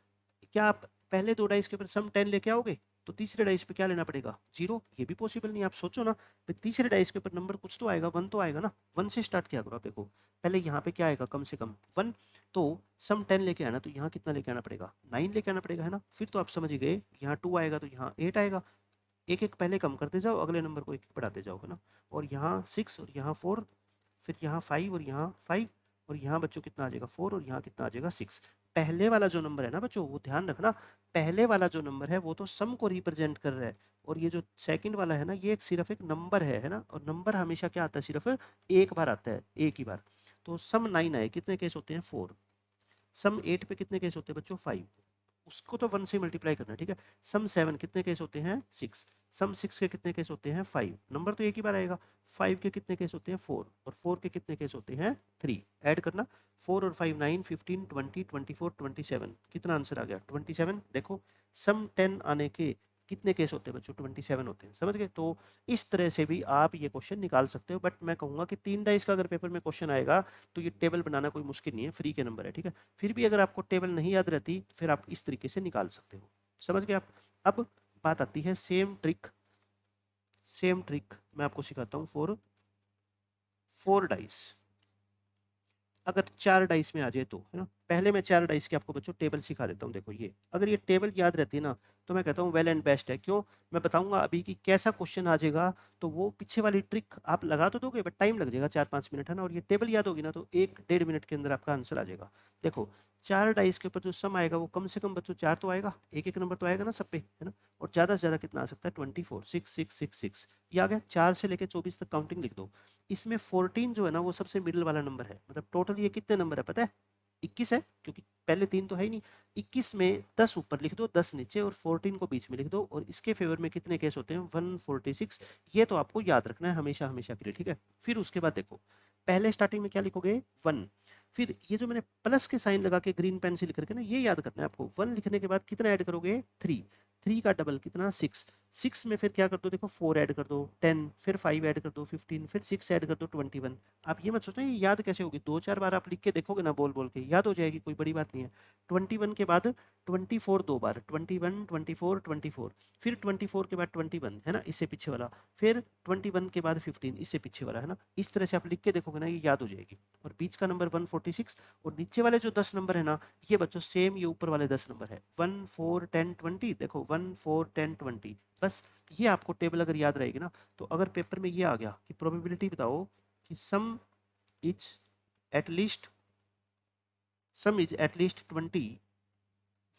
क्या आप पहले 2 डाइस के ऊपर सम 10 लेके आओगे तो तीसरे डाइस पे क्या लेना पड़ेगा, 0? ये भी पॉसिबल नहीं है। आप सोचो ना, तीसरे डाइस के ऊपर नंबर कुछ तो आएगा, 1 तो आएगा ना। 1 से स्टार्ट किया करो। आप देखो पहले यहाँ पे क्या आएगा, कम से कम 1। तो सम 10 लेके आना, तो यहाँ कितना लेके आना पड़ेगा, 9 लेके आना पड़ेगा, है ना। फिर तो आप समझ ही गए, यहाँ 2 आएगा तो यहाँ 8 आएगा। एक एक पहले कम करते जाओ, अगले नंबर को एक एक बढ़ाते जाओ, है ना। और यहाँ 6 और यहाँ 4, फिर यहाँ 5 और यहाँ 5, और यहाँ बच्चों कितना आ जाएगा 4, और यहाँ कितना आ जाएगा 6। पहले वाला जो नंबर है ना बच्चों, वो ध्यान रखना, पहले वाला जो नंबर है वो तो सम को रिप्रेजेंट कर रहा है, और ये जो सेकंड वाला है ना, ये सिर्फ एक नंबर है ना। और नंबर हमेशा क्या आता है, सिर्फ एक बार आता है, एक ही बार। तो सम 9 आए, कितने केस होते हैं, 4। सम 8 पे कितने केस होते हैं बच्चों, 5। उसको तो 1 से मल्टीप्लाई करना है, ठीक है। सम 7 कितने केस होते हैं, 6। सम 6 के कितने केस होते हैं, 5। नंबर तो एक ही बार आएगा। 5 के कितने केस होते हैं, 4। और 4 के कितने केस होते हैं, 3। ऐड करना, 4 और 5 9, 15 20 24 27। कितना आंसर आ गया, 27। देखो सम 10 आने के कितने केस होते हैं बच्चों, 27 होते हैं। समझ गए? तो इस तरह से भी आप ये क्वेश्चन निकाल सकते हो। बट मैं कहूँगा कि 3 डाइस का अगर पेपर में क्वेश्चन आएगा तो ये टेबल बनाना कोई मुश्किल नहीं है, फ्री के नंबर है, ठीक है। फिर भी अगर आपको टेबल नहीं याद रहती, फिर आप इस तरीके से निकाल सकते हो। समझ गए आप? अब बात आती है सेम ट्रिक। सेम ट्रिक मैं आपको सिखाता हूँ फॉर 4 डाइस। अगर 4 डाइस में आ जाए तो, है ना। पहले मैं 4 डाइस की आपको बच्चों टेबल सिखा देता हूँ। देखो ये, अगर ये टेबल याद रहती है ना, तो मैं कहता हूँ वेल एंड बेस्ट है। क्यों? मैं बताऊंगा अभी कि कैसा क्वेश्चन आ जाएगा, तो वो पीछे वाली ट्रिक आप लगा तो दोगे, बट टाइम लग जाएगा 4-5 मिनट, है ना। और ये टेबल याद होगी ना, तो 1-1.5 मिनट के अंदर आपका आंसर आ जाएगा। देखो 4 डाइस के ऊपर जो सम आएगा वो कम से कम बच्चों 4 तो आएगा, एक एक नंबर तो आएगा ना सब पे, है ना। और ज़्यादा से ज़्यादा कितना आ सकता है, 24, 6 6 6 6। ये आ गया। 4 से लेकर 24 तक काउंटिंग लिख दो। इसमें 14 जो है ना, वो सबसे मिडिल वाला नंबर है। मतलब टोटल ये कितने नंबर है पता है, 21 है, क्योंकि पहले 3 तो है ही नहीं। 21 में 10 ऊपर लिख दो, 10 नीचे, और 14 को बीच में लिख दो। और इसके फेवर में कितने केस होते हैं, 146। ये तो आपको याद रखना है हमेशा हमेशा के लिए, ठीक है। फिर उसके बाद देखो, पहले स्टार्टिंग में क्या लिखोगे, 1। फिर ये जो मैंने प्लस के साइन लगा के ग्रीन पेन से लिख करके ना, ये याद करना है आपको। 1 लिखने के बाद कितना ऐड करोगे, 3। 3 का डबल कितना, 6। 6 में फिर क्या कर दो, देखो 4 ऐड कर दो, 10, फिर 5 ऐड कर दो, 15, फिर 6 ऐड कर दो, 21। आप ये मत सोचो ये याद कैसे होगी, 2-4 बार आप लिख के देखोगे ना, बोल बोल के याद हो जाएगी, कोई बड़ी बात नहीं है। 21 के बाद 24 2 बार, 21 24 24, फिर 24 के बाद 21, है ना, इससे पीछे वाला, फिर 21 के बाद 15, इससे पीछे वाला, है ना। इस तरह से आप लिख के देखोगे ना, ये याद हो जाएगी। और बीच का नंबर 146, और नीचे वाले जो 10 नंबर है ना, ये बच्चों सेम ये ऊपर वाले 10 नंबर है, 1 4 10 20। देखो 1 4 10 20। बस ये आपको टेबल अगर याद रहेगी ना, तो अगर पेपर में ये आ गया कि प्रोबेबिलिटी बताओ कि sum is at least 20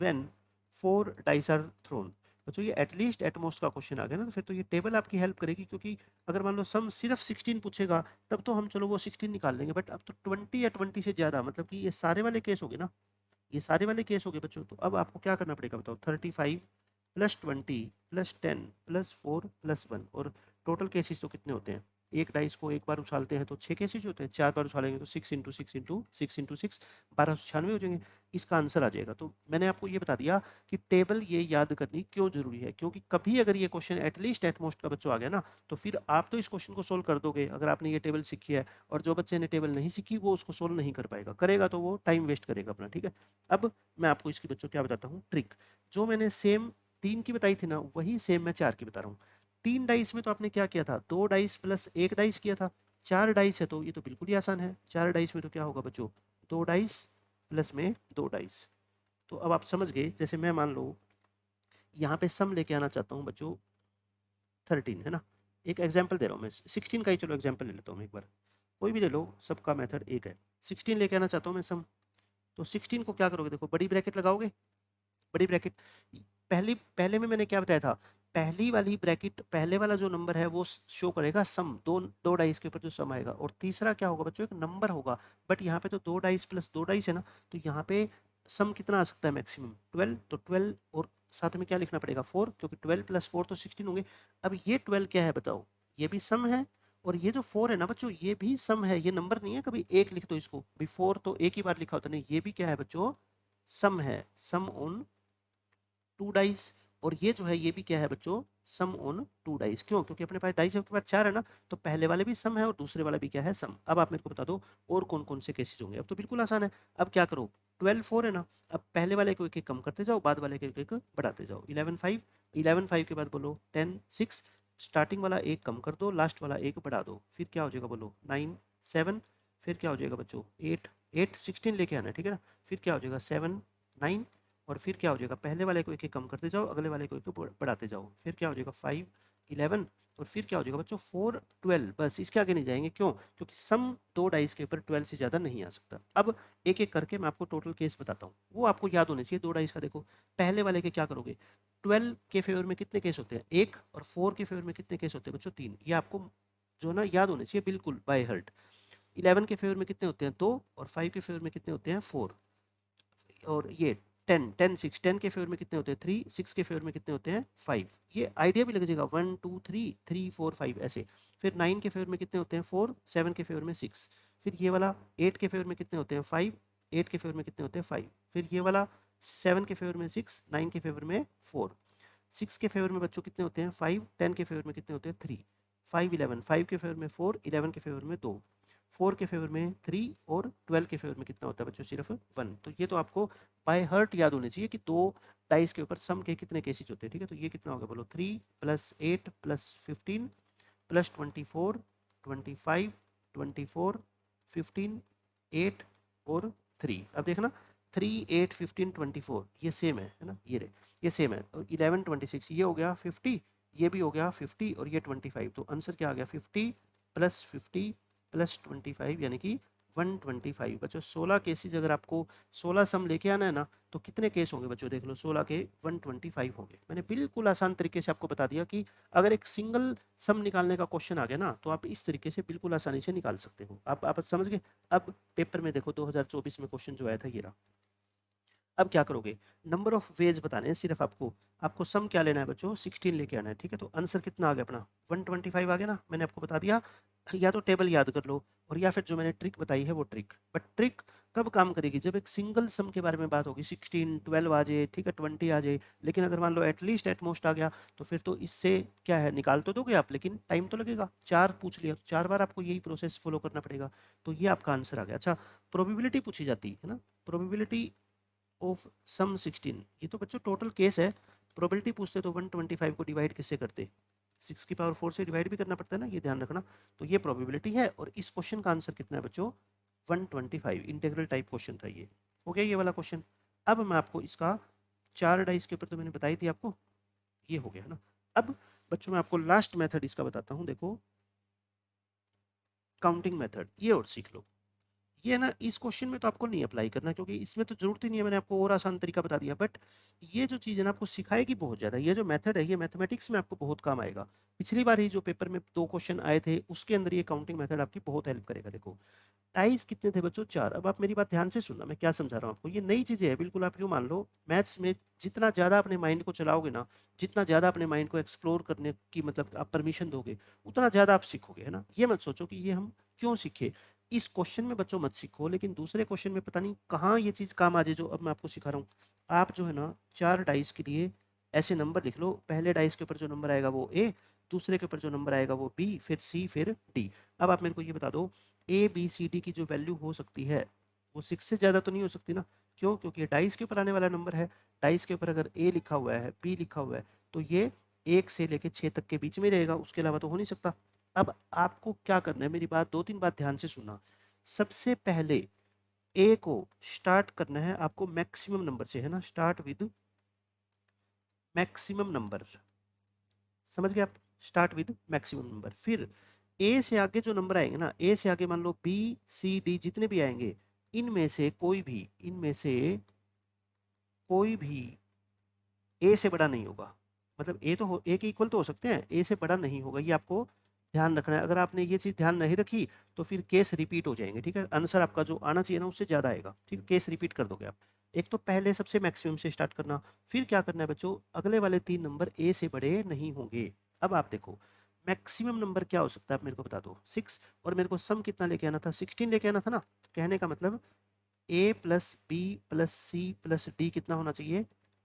when 4 dice are thrown. बच्चों ये एटलीस्ट एटमोस्ट का क्वेश्चन आ गया ना, तो फिर तो ये टेबल आपकी हेल्प करेगी। क्योंकि अगर मान लो सम सिर्फ 16 पूछेगा, तब तो हम चलो वो 16 निकाल लेंगे, बट अब तो 20 या 20 से ज़्यादा, मतलब कि ये सारे वाले केस हो गए ना, ये सारे वाले केस हो गए बच्चों। तो अब आपको क्या करना पड़ेगा बताओ, 35 + 20 + 10 + 4 + 1। और टोटल केसेस तो कितने होते हैं, एक डाइस को एक बार उछालते हैं तो 6 केसेस होते हैं, 4 बार उछालेंगे तो 6 × 6 × 6 × 6 1296 हो जाएंगे। इसका आंसर आ जाएगा। तो मैंने आपको ये बता दिया कि टेबल ये याद करनी क्यों जरूरी है, क्योंकि कभी अगर ये क्वेश्चन एटलीस्ट एटमोस्ट का बच्चों आ गया ना, तो फिर आप तो इस क्वेश्चन को सोल्व कर दोगे अगर आपने ये टेबल सीखी है। और जो बच्चे ने टेबल नहीं सीखी वो उसको सोल्व नहीं कर पाएगा, करेगा तो वो टाइम वेस्ट करेगा अपना, ठीक है। अब मैं आपको इसकी बच्चों क्या बताता हूँ ट्रिक। जो मैंने सेम 3 की बताई थी ना, वही सेम मैं 4 की बता रहा हूँ। 3 डाइस में तो आपने क्या किया था, 2 डाइस प्लस 1 डाइस किया था। 4 डाइस है तो ये तो बिल्कुल ही आसान है। 4 डाइस में तो क्या होगा बच्चों, 2 डाइस प्लस में 2 डाइस। तो अब आप समझ गए। जैसे मैं मान लो यहाँ पे सम लेके आना चाहता हूँ बच्चों 13, है ना। एक एग्जाम्पल दे रहा हूँ मैं 16 का ही, चलो एग्जाम्पल ले लेता हूँ एक बार, कोई भी ले लो, सबका मेथड एक है। 16 लेके आना चाहता हूँ मैं सम, तो 16 को क्या करोगे, देखो बड़ी ब्रैकेट लगाओगे, बड़ी ब्रैकेट। पहले में मैंने क्या बताया था, पहली वाली ब्रैकेट, पहले वाला जो नंबर है वो शो करेगा सम, दो डाइस के ऊपर जो सम आएगा। और तीसरा क्या होगा बच्चों, एक नंबर होगा। बट यहाँ पे तो 2 डाइस प्लस 2 डाइस है ना, तो यहाँ पे सम कितना आ सकता है मैक्सिमम 12। तो 12 और साथ में क्या लिखना पड़ेगा 4, क्योंकि 12 प्लस 4 तो 16 होंगे। अब ये 12 क्या है बताओ, ये भी सम है, और ये जो 4 है ना बच्चों ये भी सम है, ये नंबर नहीं है कभी एक लिख दो इसको, बिफोर तो एक ही बार लिखा होता नहीं, ये भी क्या है बच्चों सम है, सम ऑन 2 डाइस। और ये जो है ये भी क्या है बच्चों सम ऑन 2 डाइस। क्यों? क्योंकि अपने पास डाइस के पास 4 है ना, तो पहले वाले भी सम है और दूसरे वाला भी क्या है सम। अब आप मेरे को बता दो और कौन कौन से केसेस होंगे। अब तो बिल्कुल आसान है। अब क्या करो 12 4 है ना, अब पहले वाले को एक एक कम करते जाओ, बाद वाले को एक एक बढ़ाते जाओ। 11 5, 11 5 के बाद बोलो 10 6, स्टार्टिंग वाला एक कम कर दो, लास्ट वाला एक बढ़ा दो, फिर क्या हो जाएगा बोलो 9 7, फिर क्या हो जाएगा बच्चों 8 8 16 लेके आना है, ठीक है ना। फिर क्या हो जाएगा 7 9, और फिर क्या हो जाएगा पहले वाले को एक एक कम करते जाओ, अगले वाले को एक एक बढ़ाते जाओ, फिर क्या हो जाएगा 5 11, और फिर क्या हो जाएगा बच्चों 4 12। बस इसके आगे नहीं जाएंगे। क्यों? क्योंकि सम 2 डाइस के ऊपर 12 से ज़्यादा नहीं आ सकता। अब एक एक करके मैं आपको टोटल केस बताता हूँ, वो आपको याद होने चाहिए। 2 डाइस का देखो, पहले वाले के क्या करोगे, 12 के फेवर में कितने केस होते हैं 1, और 4 के फेवर में कितने केस होते हैं बच्चों 3। ये आपको जो ना याद होने चाहिए बिल्कुल बाय हर्ट। 11 के फेवर में कितने होते हैं 2, और 5 के फेवर में कितने होते हैं 4, और ये 10 10 6, 10 के फेवर में कितने होते हैं 3, 6 के फेवर में कितने होते हैं 5। ये आइडिया भी लग जाएगा 1 2 3 3 4 5 ऐसे। फिर 9 के फेवर में कितने होते हैं 4, 7 के फेवर में 6, फिर ये वाला 8 के फेवर में कितने होते हैं 5, 8 के फेवर में कितने होते हैं 5, फिर ये वाला 7 के फेवर में 6, 9 के फेवर में 4, 6 के फेवर में बच्चों कितने होते हैं 5, 10 के फेवर में कितने होते हैं 3, 5 11, 5 के फेवर में 4, 11 के फेवर में 2, 4 के फेवर में 3, और 12 के फेवर में कितना होता है बच्चों सिर्फ 1। तो ये तो आपको बाय हार्ट याद होने चाहिए कि 2 डाइस के ऊपर सम के कितने केसेस होते हैं, ठीक है। तो ये कितना होगा बोलो 3 + 8 + 15 + 24 25 24 15 8 और 3। अब देखना 3 8 15 24 ये सेम है ना, ये सेम है। और 11 26 ये हो गया 50, ये भी हो गया 50, और ये 25। तो आंसर क्या आ गया 50 + 50 + 25 यानी कि 125। बच्चों 16 केसेज अगर आपको 16 सम लेके आना है ना, तो कितने केस होंगे बच्चों देख लो, 16 के 125 होंगे। मैंने बिल्कुल आसान तरीके से आपको बता दिया कि अगर एक सिंगल सम निकालने का क्वेश्चन आ गया ना, तो आप इस तरीके से बिल्कुल आसानी से निकाल सकते हो। आप समझ गए। अब पेपर में देखो 2024 में क्वेश्चन जो आया था ये रहा। अब क्या करोगे, नंबर ऑफ वेज बताने हैं सिर्फ आपको सम क्या लेना है बच्चों 16 लेके आना है, ठीक है। तो आंसर कितना आ गया अपना 125 आ गया ना, मैंने आपको बता दिया। या तो टेबल याद कर लो, और या फिर जो मैंने ट्रिक बताई है वो ट्रिक। बट ट्रिक कब काम करेगी, जब एक सिंगल सम के बारे में बात होगी, 16 12 आ जाए, ठीक है 20 आ जाए। लेकिन अगर मान लो एटलीस्ट एटमोस्ट आ गया, तो फिर तो इससे क्या है निकाल तो दोगे आप, लेकिन टाइम तो लगेगा। 4 पूछ लिया तो 4 बार आपको यही प्रोसेस फॉलो करना पड़ेगा। तो ये आपका आंसर आ गया। अच्छा, प्रोबेबिलिटी पूछी जाती है ना, प्रोबेबिलिटी ऑफ सम 16, ये तो बच्चों टोटल केस है। प्रोबेबिलिटी पूछते तो 125 को डिवाइड किससे करते, 6 की पावर 4 से डिवाइड भी करना पड़ता है ना, ये ध्यान रखना। तो ये प्रोबेबिलिटी है, और इस क्वेश्चन का आंसर कितना है बच्चों 125। इंटीग्रल टाइप क्वेश्चन था ये। हो गया ये वाला क्वेश्चन। अब मैं आपको इसका 4 डाइस के ऊपर तो मैंने बताई थी आपको, ये हो गया है ना। अब बच्चों मैं आपको लास्ट मेथड इसका बताता हूँ। देखो काउंटिंग मेथड, ये और सीख लो। ये ना इस क्वेश्चन में तो आपको नहीं अप्लाई करना, क्योंकि इसमें तो जरूरत ही नहीं है, मैंने आपको और आसान तरीका बता दिया। बट ये जो चीज़ है ना आपको सिखाएगी बहुत ज़्यादा। ये जो मेथड है ये मैथमेटिक्स में आपको बहुत काम आएगा। पिछली बार ही जो पेपर में 2 क्वेश्चन आए थे उसके अंदर ये काउंटिंग मेथड आपकी बहुत हेल्प करेगा। देखो टाइज कितने थे बच्चों 4। अब आप मेरी बात ध्यान से सुनना, मैं क्या समझा रहा हूँ आपको, ये नई चीज़ें हैं बिल्कुल। आप यूँ मान लो मैथ्स में जितना ज़्यादा अपने माइंड को चलाओगे ना, जितना ज़्यादा अपने माइंड को एक्सप्लोर करने की मतलब आप परमिशन दोगे, उतना ज़्यादा आप सीखोगे, है ना। ये मत सोचो कि ये हम क्यों सीखे, इस क्वेश्चन में बच्चों मत सीखो, लेकिन दूसरे क्वेश्चन में पता नहीं कहाँ ये चीज़ काम आ जाए जो अब मैं आपको सिखा रहा हूँ। आप जो है ना 4 डाइस के लिए ऐसे नंबर लिख लो, पहले डाइस के ऊपर जो नंबर आएगा वो ए, दूसरे के ऊपर जो नंबर आएगा वो बी, फिर सी, फिर डी। अब आप मेरे को ये बता दो ए बी सी डी की जो वैल्यू हो सकती है वो 6 से ज़्यादा तो नहीं हो सकती ना। क्यों? क्योंकि ये डाइस के ऊपर आने वाला नंबर है। डाइस के ऊपर अगर ए लिखा हुआ है, बी लिखा हुआ है, तो ये 1 से लेकर 6 तक के बीच में रहेगा, उसके अलावा तो हो नहीं सकता। अब आपको क्या करना है, मेरी बात 2-3 बात ध्यान से सुनना। सबसे पहले ए को स्टार्ट करना है आपको मैक्सिमम नंबर से, है ना। स्टार्ट विद मैक्सिमम नंबर, समझ गए आप, स्टार्ट विद मैक्सिमम नंबर। फिर ए से आगे जो नंबर आएंगे ना, ए से आगे मान लो बी सी डी जितने भी आएंगे, इनमें से कोई भी ए से बड़ा नहीं होगा। मतलब ए तो ए के इक्वल तो हो सकते हैं, ए से बड़ा नहीं होगा, ये आपको ध्यान रखना है। अगर आपने ये चीज़ ध्यान नहीं रखी तो फिर केस रिपीट हो जाएंगे, ठीक है। आंसर आपका जो आना चाहिए ना उससे ज़्यादा आएगा, ठीक है। केस रिपीट कर दोगे आप। एक तो पहले सबसे मैक्सिमम से स्टार्ट करना, फिर क्या करना है बच्चों, अगले वाले 3 नंबर ए से बड़े नहीं होंगे। अब आप देखो मैक्सिमम नंबर क्या हो सकता है, आप मेरे को बता दो। 6, और मेरे को सम कितना लेके आना था, 16 लेके आना था ना। तो कहने का मतलब A plus B plus C plus D कितना होना चाहिए,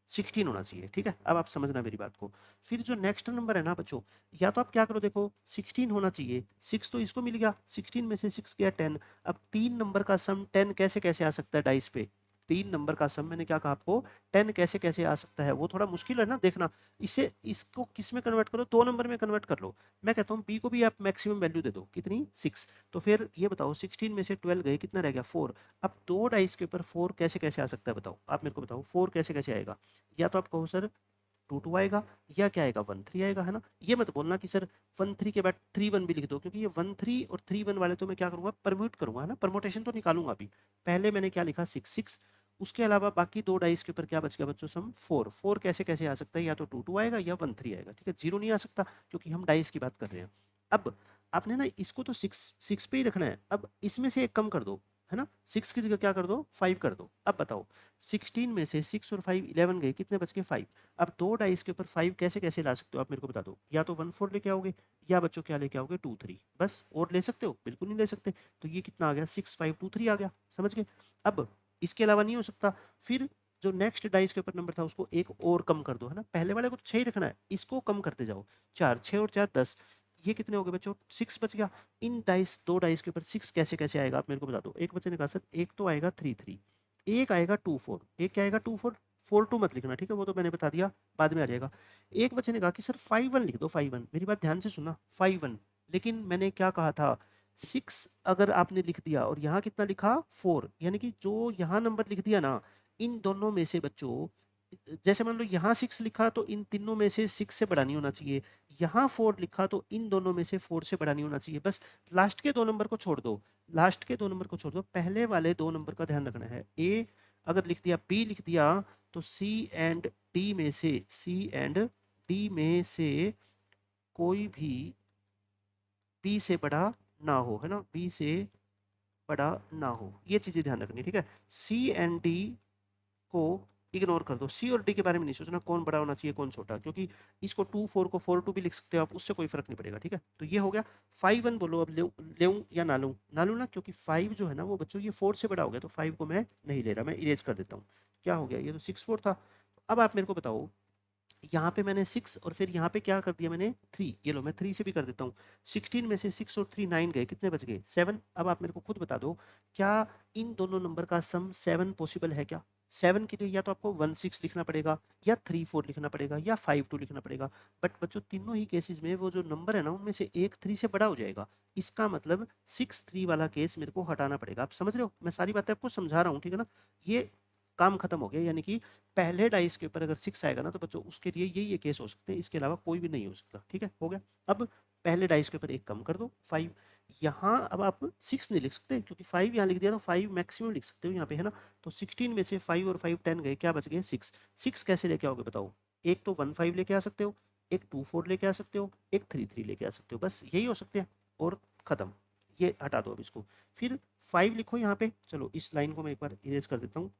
16 होना चाहिए। ठीक है, अब आप समझना मेरी बात को। फिर जो नेक्स्ट नंबर है ना बच्चों, या तो आप क्या करो, देखो 16 होना चाहिए, 6 तो इसको मिल गया, 16 में से 6 गया 10। अब 3 नंबर का सम 10 कैसे कैसे आ सकता है डाइस पे, 3 नंबर का सम मैंने क्या कहा आपको, 10 कैसे कैसे आ सकता है, वो थोड़ा मुश्किल है ना देखना। इससे इसको किस में कन्वर्ट करो, 2 नंबर में कन्वर्ट कर लो। मैं कहता हूँ बी को भी आप मैक्सिमम वैल्यू दे दो, कितनी, 6। तो फिर ये बताओ 16 में से 12 गए, कितना रह गया, 4। अब 2 डाइस के ऊपर 4 कैसे कैसे आ सकता है बताओ, आप मेरे को बताओ 4 कैसे कैसे आएगा। या तो आप कहो सर 2 आएगा, या क्या आएगा 1 3 आएगा, है ना। ये मत बोलना कि सर 1 3 के बाद 3 1 भी लिख दो, क्योंकि ये 1 3 और 3 1 वाले तो मैं क्या करूंगा, परम्यूट करूंगा, है ना, परमोटेशन तो निकालूंगा अभी। पहले मैंने क्या लिखा, 6 6। उसके अलावा बाकी 2 डाइस के ऊपर क्या बच गया बच्चों, सम 4 4 कैसे कैसे आ सकता है, या तो 2 2 आएगा या 1 3 आएगा। ठीक है, 0 नहीं आ सकता, क्योंकि हम डाइस की बात कर रहे हैं। अब आपने ना इसको तो 6 6 पे ही रखना है। अब इसमें से एक कम कर दो, है ना, 6 की जगह क्या कर दो, 5 कर दो। अब बताओ 16 में से 6 और 5 11 गए, कितने बच गए, 5। अब 2 डाइस के ऊपर 5 कैसे कैसे ला सकते हो, आप मेरे को बता दो। या तो 1 4 लेके आओगे, या बच्चों क्या लेके आओगे, 2 3। बस, और ले सकते हो, बिल्कुल नहीं ले सकते। तो ये कितना आ गया, 6 5 2 3 आ गया, समझ गए। अब इसके अलावा नहीं हो सकता। फिर जो नेक्स्ट डाइस के ऊपर नंबर था उसको एक और कम कर दो, है ना, पहले वाले को तो 6 ही रखना है, इसको कम करते जाओ। 4 6 और 4 10, ये कितने हो गए बच्चों, 6 बच गया। इन डाइस 2 डाइस के ऊपर 6 कैसे कैसे आएगा, आप मेरे को बता दो। एक बच्चे ने कहा सर एक तो आएगा 3 3, एक आएगा 2 4, एक क्या आएगा 2 4, 4 2 मत लिखना, ठीक है, वो तो मैंने बता दिया, बाद में आ जाएगा। एक बच्चे ने कहा कि सर 5 1 लिख दो, 5 1। मेरी बात ध्यान से सुनना, 5 1। लेकिन मैंने क्या कहा था, 6 अगर आपने लिख दिया और यहाँ कितना लिखा 4, यानी कि जो यहाँ नंबर लिख दिया ना, इन दोनों में से बच्चों, जैसे मान लो यहाँ 6 लिखा तो इन तीनों में से 6 से बड़ा नहीं होना चाहिए, यहाँ 4 लिखा तो इन दोनों में से 4 से बड़ा नहीं होना चाहिए। बस लास्ट के 2 नंबर को छोड़ दो, लास्ट के 2 नंबर को छोड़ दो, पहले वाले 2 नंबर का ध्यान रखना है। ए अगर लिख दिया, बी लिख दिया, तो सी एंड डी में से, सी एंड डी में से कोई भी बी से बड़ा ना हो, है ना, बी से बड़ा ना हो, ये चीजें ध्यान रखनी, ठीक है। सी एंड डी को इग्नोर कर दो, सी और डी के बारे में नहीं सोचना कौन बड़ा होना चाहिए कौन छोटा, क्योंकि इसको 2 4 को 4 2 भी लिख सकते हो आप, उससे कोई फर्क नहीं पड़ेगा। ठीक है, तो ये हो गया। 5 1 बोलो, अब ले या ना लूँ, ना लूँ ना, क्योंकि 5 जो है ना वो बच्चों ये 4 से बड़ा हो गया, तो 5 को मैं नहीं ले रहा, मैं इरेज कर देता हूँ। क्या हो गया, ये तो 6 4 था। अब आप मेरे को बताओ, यहाँ पे मैंने 6 और फिर यहाँ पे क्या कर दिया मैंने 3, ये लो मैं 3 से भी कर देता हूँ। 16 में से 6 और 3 9 गए, कितने बच गए 7। अब आप मेरे को खुद बता दो, क्या इन दोनों नंबर का सम 7 पॉसिबल है क्या। 7 के लिए या तो आपको 1 6 लिखना पड़ेगा, या 3 4 लिखना पड़ेगा, या 5 2 लिखना पड़ेगा। बट बच्चों तीनों ही केसेस में वो जो नंबर है ना उनमें से एक 3 से बड़ा हो जाएगा। इसका मतलब 6 3 वाला केस मेरे को हटाना पड़ेगा। आप समझ रहे हो, मैं सारी बातें आपको समझा रहा हूँ, ठीक है ना। ये काम खत्म हो गया, यानी कि पहले डाइस के ऊपर अगर 6 आएगा ना तो बच्चों उसके लिए ये केस हो सकते हैं, इसके अलावा कोई भी नहीं हो सकता। ठीक है, हो गया। अब पहले डाइस के ऊपर एक कम कर दो, 5। यहाँ अब आप 6 नहीं लिख सकते, क्योंकि 5 यहाँ लिख दिया, तो 5 मैक्सिमम लिख सकते हो यहाँ पे, है ना। तो 16 में से 5 और 5 10 गए, क्या बच गए 6। 6 कैसे लेके आओगे बताओ, एक तो 1 5 लेके आ सकते हो, एक 2 4 लेके आ सकते हो, एक 3 3 लेके आ सकते हो, बस यही हो सकते हैं, और ख़त्म। ये हटा दो अब इसको। फिर 5 लिखो यहाँ पे, चलो इस लाइन को मैं एक बार इरेज कर देता हूँ।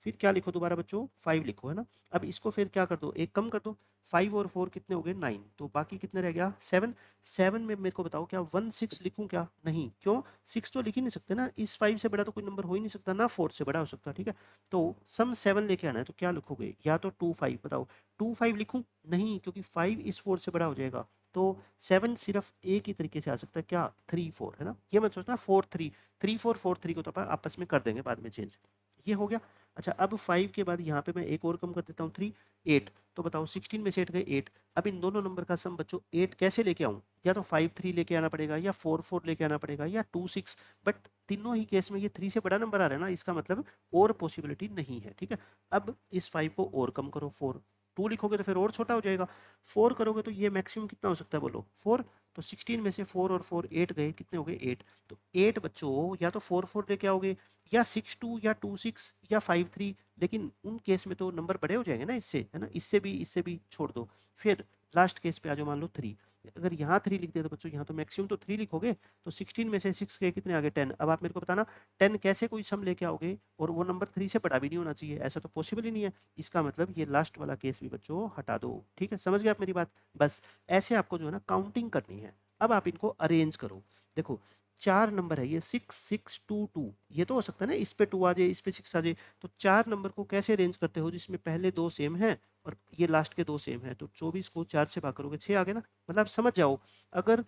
फिर क्या लिखो दोबारा बच्चों, 5 लिखो, है ना। अब इसको फिर क्या कर दो, एक कम कर दो। 5 और 4 कितने हो गए 9, तो बाकी कितने रह गया 7। 7 में मेरे को बताओ क्या 1 6 लिखूं क्या, नहीं, क्यों, 6 तो लिख ही नहीं सकते ना, इस 5 से बड़ा तो कोई नंबर हो ही नहीं सकता ना, 4 से बड़ा हो सकता। ठीक है, तो सम 7 लेके आना है, तो क्या लिखोगे, या तो 2 5, बताओ 2 5 लिखूं, नहीं, क्योंकि 5 इस 4 से बड़ा हो जाएगा। तो 7 सिर्फ एक ही तरीके से आ सकता है, क्या 3 4, है ना। ये मत सोचना 4 3, 3 4 4 3 को तो अपन आपस में कर देंगे बाद में चेंज। ये हो गया। अच्छा, अब 5 के बाद यहाँ पे मैं एक और कम कर देता हूँ 3 8। तो बताओ 16 में से 8 गए 8। अब इन दोनों नंबर का सम बच्चों 8 कैसे लेके आऊँ, या तो 5 3 लेके आना पड़ेगा, या 4 4 लेके आना पड़ेगा, या 2 6। बट तीनों ही केस में ये 3 से बड़ा नंबर आ रहा है ना, इसका मतलब और पॉसिबिलिटी नहीं है। ठीक है, अब इस 5 को और कम करो, 4। 2 लिखोगे तो फिर और छोटा हो जाएगा, 4 करोगे तो ये मैक्सिमम कितना हो सकता है बोलो 4। तो 16 में से 4 और 4 8 गए, कितने हो गए 8। तो 8 बच्चों या तो 4 4 लेके आओगे, या 6 2, या 2 6, या 5 3। लेकिन उन केस में तो नंबर बड़े हो जाएंगे ना इससे, है ना, इससे भी छोड़ दो। फिर लास्ट केस पे आ जाओ, मान लो 3। अगर यहाँ 3 लिख दिया तो बच्चों यहाँ तो मैक्सिमम तो 3 लिखोगे, तो 16 में से 6 के कितने आ गए 10। अब आप मेरे को बताना 10 कैसे कोई सम लेके आओगे और वो नंबर 3 से बड़ा भी नहीं होना चाहिए, ऐसा तो पॉसिबल ही नहीं है। इसका मतलब ये लास्ट वाला केस भी बच्चों हटा दो, ठीक है, समझ गए आप मेरी बात। बस ऐसे आपको जो है ना काउंटिंग करनी है। अब आप इनको अरेंज करो, देखो 4 नंबर है ये 6 6 2 2, ये तो हो सकता है ना इस पे 2 आ जाए इस पे 6 आ जाए, तो 4 नंबर को कैसे अरेंज करते हो जिसमें पहले 2 सेम है और ये लास्ट के 2 सेम है, तो 24 को 4 से भाग करोगे 6 आ गए ना। मतलब आप समझ जाओ, अगर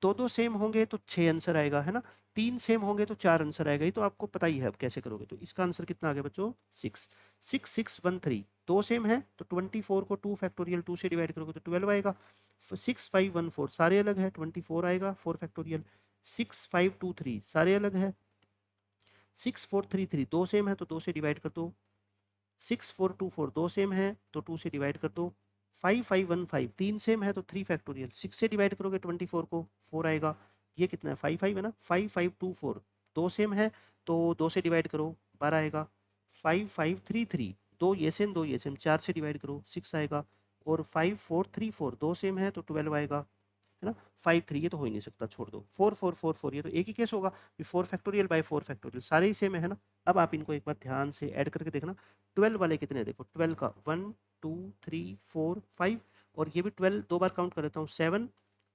दो दो सेम होंगे तो 6 आंसर आएगा, है ना, 3 सेम होंगे तो 4 आंसर आएगा, ये तो आपको पता ही है अब कैसे करोगे। तो इसका आंसर कितना आ गया बच्चों 6 6 6 1 3, दो सेम है तो 24 को 2 फैक्टोरियल 2 से डिवाइड करोगे तो 12 आएगा। 6 5 1 4 सारे अलग है, 24 आएगा 4 फैक्टोरियल। 6 5 2 3 सारे अलग है। 6 4 3 3 दो सेम है तो 2 से डिवाइड कर दो। 6 4 2 4 दो सेम है तो 2 से डिवाइड कर दो। 5 5 1 5 तीन सेम है तो 3 फैक्टोरियल, 6 से डिवाइड करोगे 24 को 4 आएगा। ये कितना है 5 5 है ना, 5 5 2 4 दो सेम है तो 2 से डिवाइड करो 12 आएगा। 5 5 3 3 दो ये सेम 4 से डिवाइड करो 6 आएगा। और 5 4 3 4 दो सेम है तो 12 आएगा, है ना। 5 3 ये तो हो ही नहीं सकता, छोड़ दो। 4 4 4 4 ये तो एक ही केस होगा, 4 फैक्टोरियल बाय 4 फैक्टोरियल सारे ही सेम है ना। अब आप इनको एक बार ध्यान से ऐड करके देखना। 12 वाले कितने हैं देखो, 12 का 1 2 3 4 5, और ये भी 12 दो बार काउंट कर लेता हूँ 7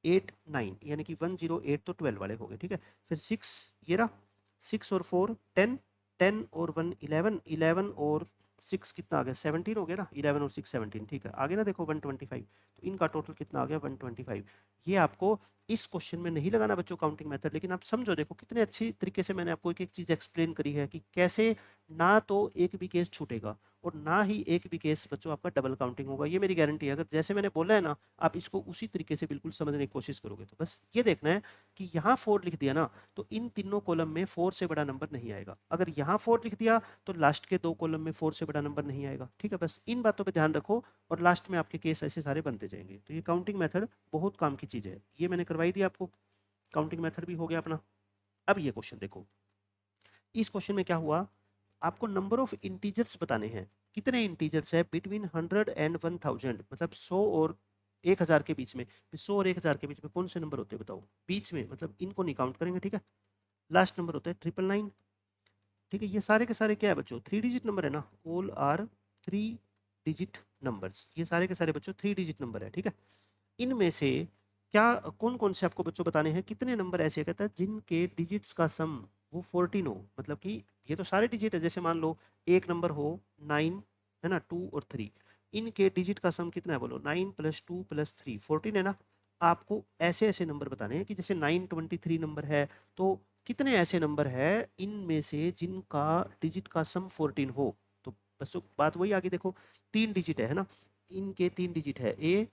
8 9, यानी कि 108 तो 12 वाले हो गए, ठीक है। फिर 6 ये रहा, 6 और 4 10, 10 और 1 11, 11 और 6 कितना आ गया 17 हो गया ना, 11 और 6 17, ठीक है। आगे ना देखो 125, तो इनका टोटल कितना आ गया 125। ये आपको इस क्वेश्चन में नहीं लगाना बच्चों काउंटिंग मेथड, लेकिन आप समझो देखो कितने अच्छी तरीके से मैंने आपको एक एक चीज़ एक्सप्लेन करी है कि कैसे ना तो एक भी केस छूटेगा और ना ही एक भी केस बच्चों आपका डबल काउंटिंग होगा, ये मेरी गारंटी है। अगर जैसे मैंने बोला है ना आप इसको उसी तरीके से बिल्कुल समझने की कोशिश करोगे तो बस ये देखना है कि यहाँ 4 लिख दिया ना तो इन तीनों कॉलम में 4 से बड़ा नंबर नहीं आएगा। अगर यहाँ 4 लिख दिया तो लास्ट के 2 कॉलम में 4 से बड़ा नंबर नहीं आएगा, ठीक है। बस इन बातों पर ध्यान रखो और लास्ट में आपके केस ऐसे सारे बनते जाएंगे। तो ये काउंटिंग मेथड बहुत काम की चीज़ है, ये मैंने करवाई दी आपको, काउंटिंग मेथड भी हो गया अपना। अब ये क्वेश्चन देखो, इस क्वेश्चन में क्या हुआ, आपको नंबर ऑफ इंटीजर्स बताने हैं। कितने इंटीजर्स है बिटवीन 100 एंड 1000, मतलब 100 और 1000 के बीच में। 100 और 1000 के बीच में कौन से नंबर होते हैं बताओ, बीच में मतलब इनको नहीं काउंट करेंगे, ठीक है। लास्ट नंबर होता है 999, ठीक है। ये सारे के सारे क्या है बच्चों 3 डिजिट नंबर है ना, ऑल आर 3 डिजिट नंबर्स, ये सारे के सारे बच्चों 3 डिजिट नंबर है, ठीक है। इनमें से क्या कौन कौन से आपको बच्चों बताने हैं, कितने नंबर ऐसे कहता है जिनके डिजिट्स का सम वो 14 हो, मतलब कि ये तो सारे डिजिट है, जैसे मान लो एक नंबर हो 9, है ना, 2 और 3, इनके डिजिट का सम कितना है बोलो, 9 + 2 + 3 14 है ना। आपको ऐसे ऐसे नंबर बताने हैं कि जैसे 923 नंबर है तो कितने ऐसे नंबर है इनमें से जिनका डिजिट का सम 14 हो। तो बस बात वही आगे देखो, 3 डिजिट है ना, इनके 3 डिजिट है ए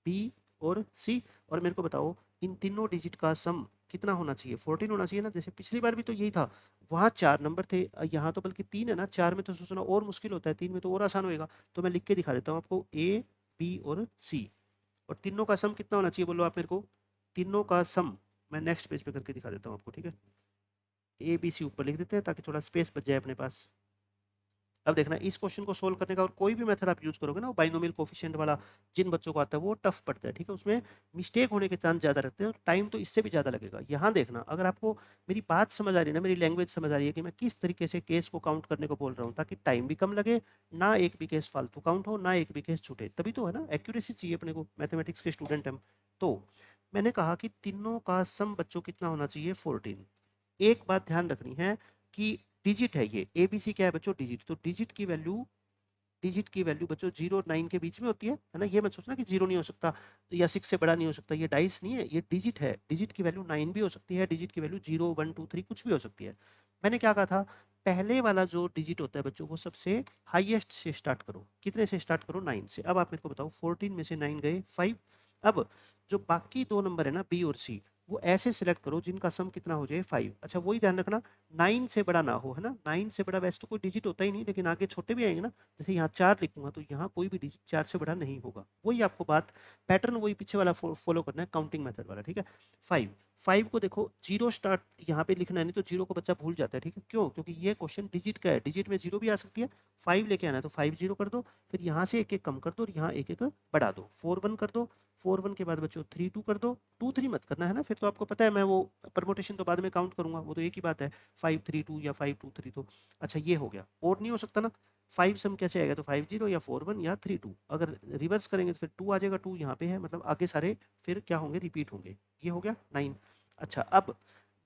बी और सी, और मेरे को बताओ इन तीनों डिजिट का सम कितना होना चाहिए, 14 होना चाहिए ना। जैसे पिछली बार भी तो यही था, वहाँ 4 नंबर थे, यहाँ तो बल्कि 3 है ना, 4 में तो सोचना और मुश्किल होता है, 3 में तो और आसान होएगा। तो मैं लिख के दिखा देता हूँ आपको, ए बी और सी, और तीनों का सम कितना होना चाहिए बोलो आप मेरे को, तीनों का सम मैं नेक्स्ट पेज पे करके दिखा देता हूँ आपको, ठीक है। ए बी सी ऊपर लिख देते हैं ताकि थोड़ा स्पेस बच जाए अपने पास। अब देखना इस क्वेश्चन को सोल्व करने का और कोई भी मेथड आप यूज करोगे ना, वो बाइनोमियल कोफिशिएंट वाला जिन बच्चों को आता है वो टफ पड़ता है, ठीक है, उसमें मिस्टेक होने के चांस ज़्यादा रहते हैं और टाइम तो इससे भी ज़्यादा लगेगा। यहाँ देखना, अगर आपको मेरी बात समझ आ रही है ना, मेरी लैंग्वेज समझ आ रही है कि मैं किस तरीके से केस को काउंट करने को बोल रहा हूँ, ताकि टाइम भी कम लगे, ना एक भी केस फालतू काउंट हो, ना एक भी केस छूटे, तभी तो है ना, एक्यूरेसी चाहिए अपने को, मैथमेटिक्स के स्टूडेंट हम। तो मैंने कहा कि तीनों का सम बच्चों कितना होना चाहिए 14। एक बात ध्यान रखनी है कि डिजिट है ये ए बी सी, क्या है बच्चों डिजिट, तो डिजिट की वैल्यू बच्चों 0 और 9 के बीच में होती है ना। ये मत सोचना कि 0 नहीं हो सकता या 6 से बड़ा नहीं हो सकता, ये डाइस नहीं है, ये डिजिट है। डिजिट की वैल्यू 9 भी हो सकती है, डिजिट की वैल्यू 0 1 2 3 कुछ भी हो सकती है। मैंने क्या कहा था, पहले वाला जो डिजिट होता है बच्चों वो सबसे हाईएस्ट से स्टार्ट करो। कितने से स्टार्ट करो 9 से। अब आप मेरे को बताओ 14 में से 9 गए 5। अब जो बाकी दो नंबर है ना बी और सी, वो ऐसे सिलेक्ट करो जिनका सम कितना हो जाए 5। अच्छा वही ध्यान रखना, 9 से बड़ा ना हो, है ना। 9 से बड़ा वैसे तो कोई डिजिट होता ही नहीं, लेकिन आगे छोटे भी आएंगे ना, जैसे यहाँ 4 लिखूंगा तो यहाँ कोई भी डिजिट 4 से बड़ा नहीं होगा। वही आपको बात, पैटर्न वही पीछे वाला फॉलो करना है, काउंटिंग मेथड वाला, ठीक है। 5 को देखो जीरो स्टार्ट यहाँ पे लिखना है, नहीं तो जीरो को बच्चा भूल जाता है, ठीक है। क्यों? क्योंकि ये क्वेश्चन डिजिट का है, डिजिट में जीरो भी आ सकती है। 5 लेके आना है तो 5 जीरो कर दो, फिर यहाँ से एक एक कम कर दो और यहाँ एक एक बढ़ा दो। 4 1 कर दो, 4 1 के बाद बच्चों 3 2 कर दो। 2 3 मत करना, है ना, फिर तो आपको पता है मैं वो परमोटेशन तो बाद में काउंट करूंगा, वो तो एक ही बात है, 5 3 2 या 5 2 3। तो अच्छा ये हो गया, और नहीं हो सकता ना। 5 सम कैसे आएगा? तो 5 0 या 4 1 या 3 2। अगर रिवर्स करेंगे तो फिर 2 आ जाएगा, 2 यहाँ पे है, मतलब आगे सारे फिर क्या होंगे, रिपीट होंगे। ये हो गया 9। अच्छा अब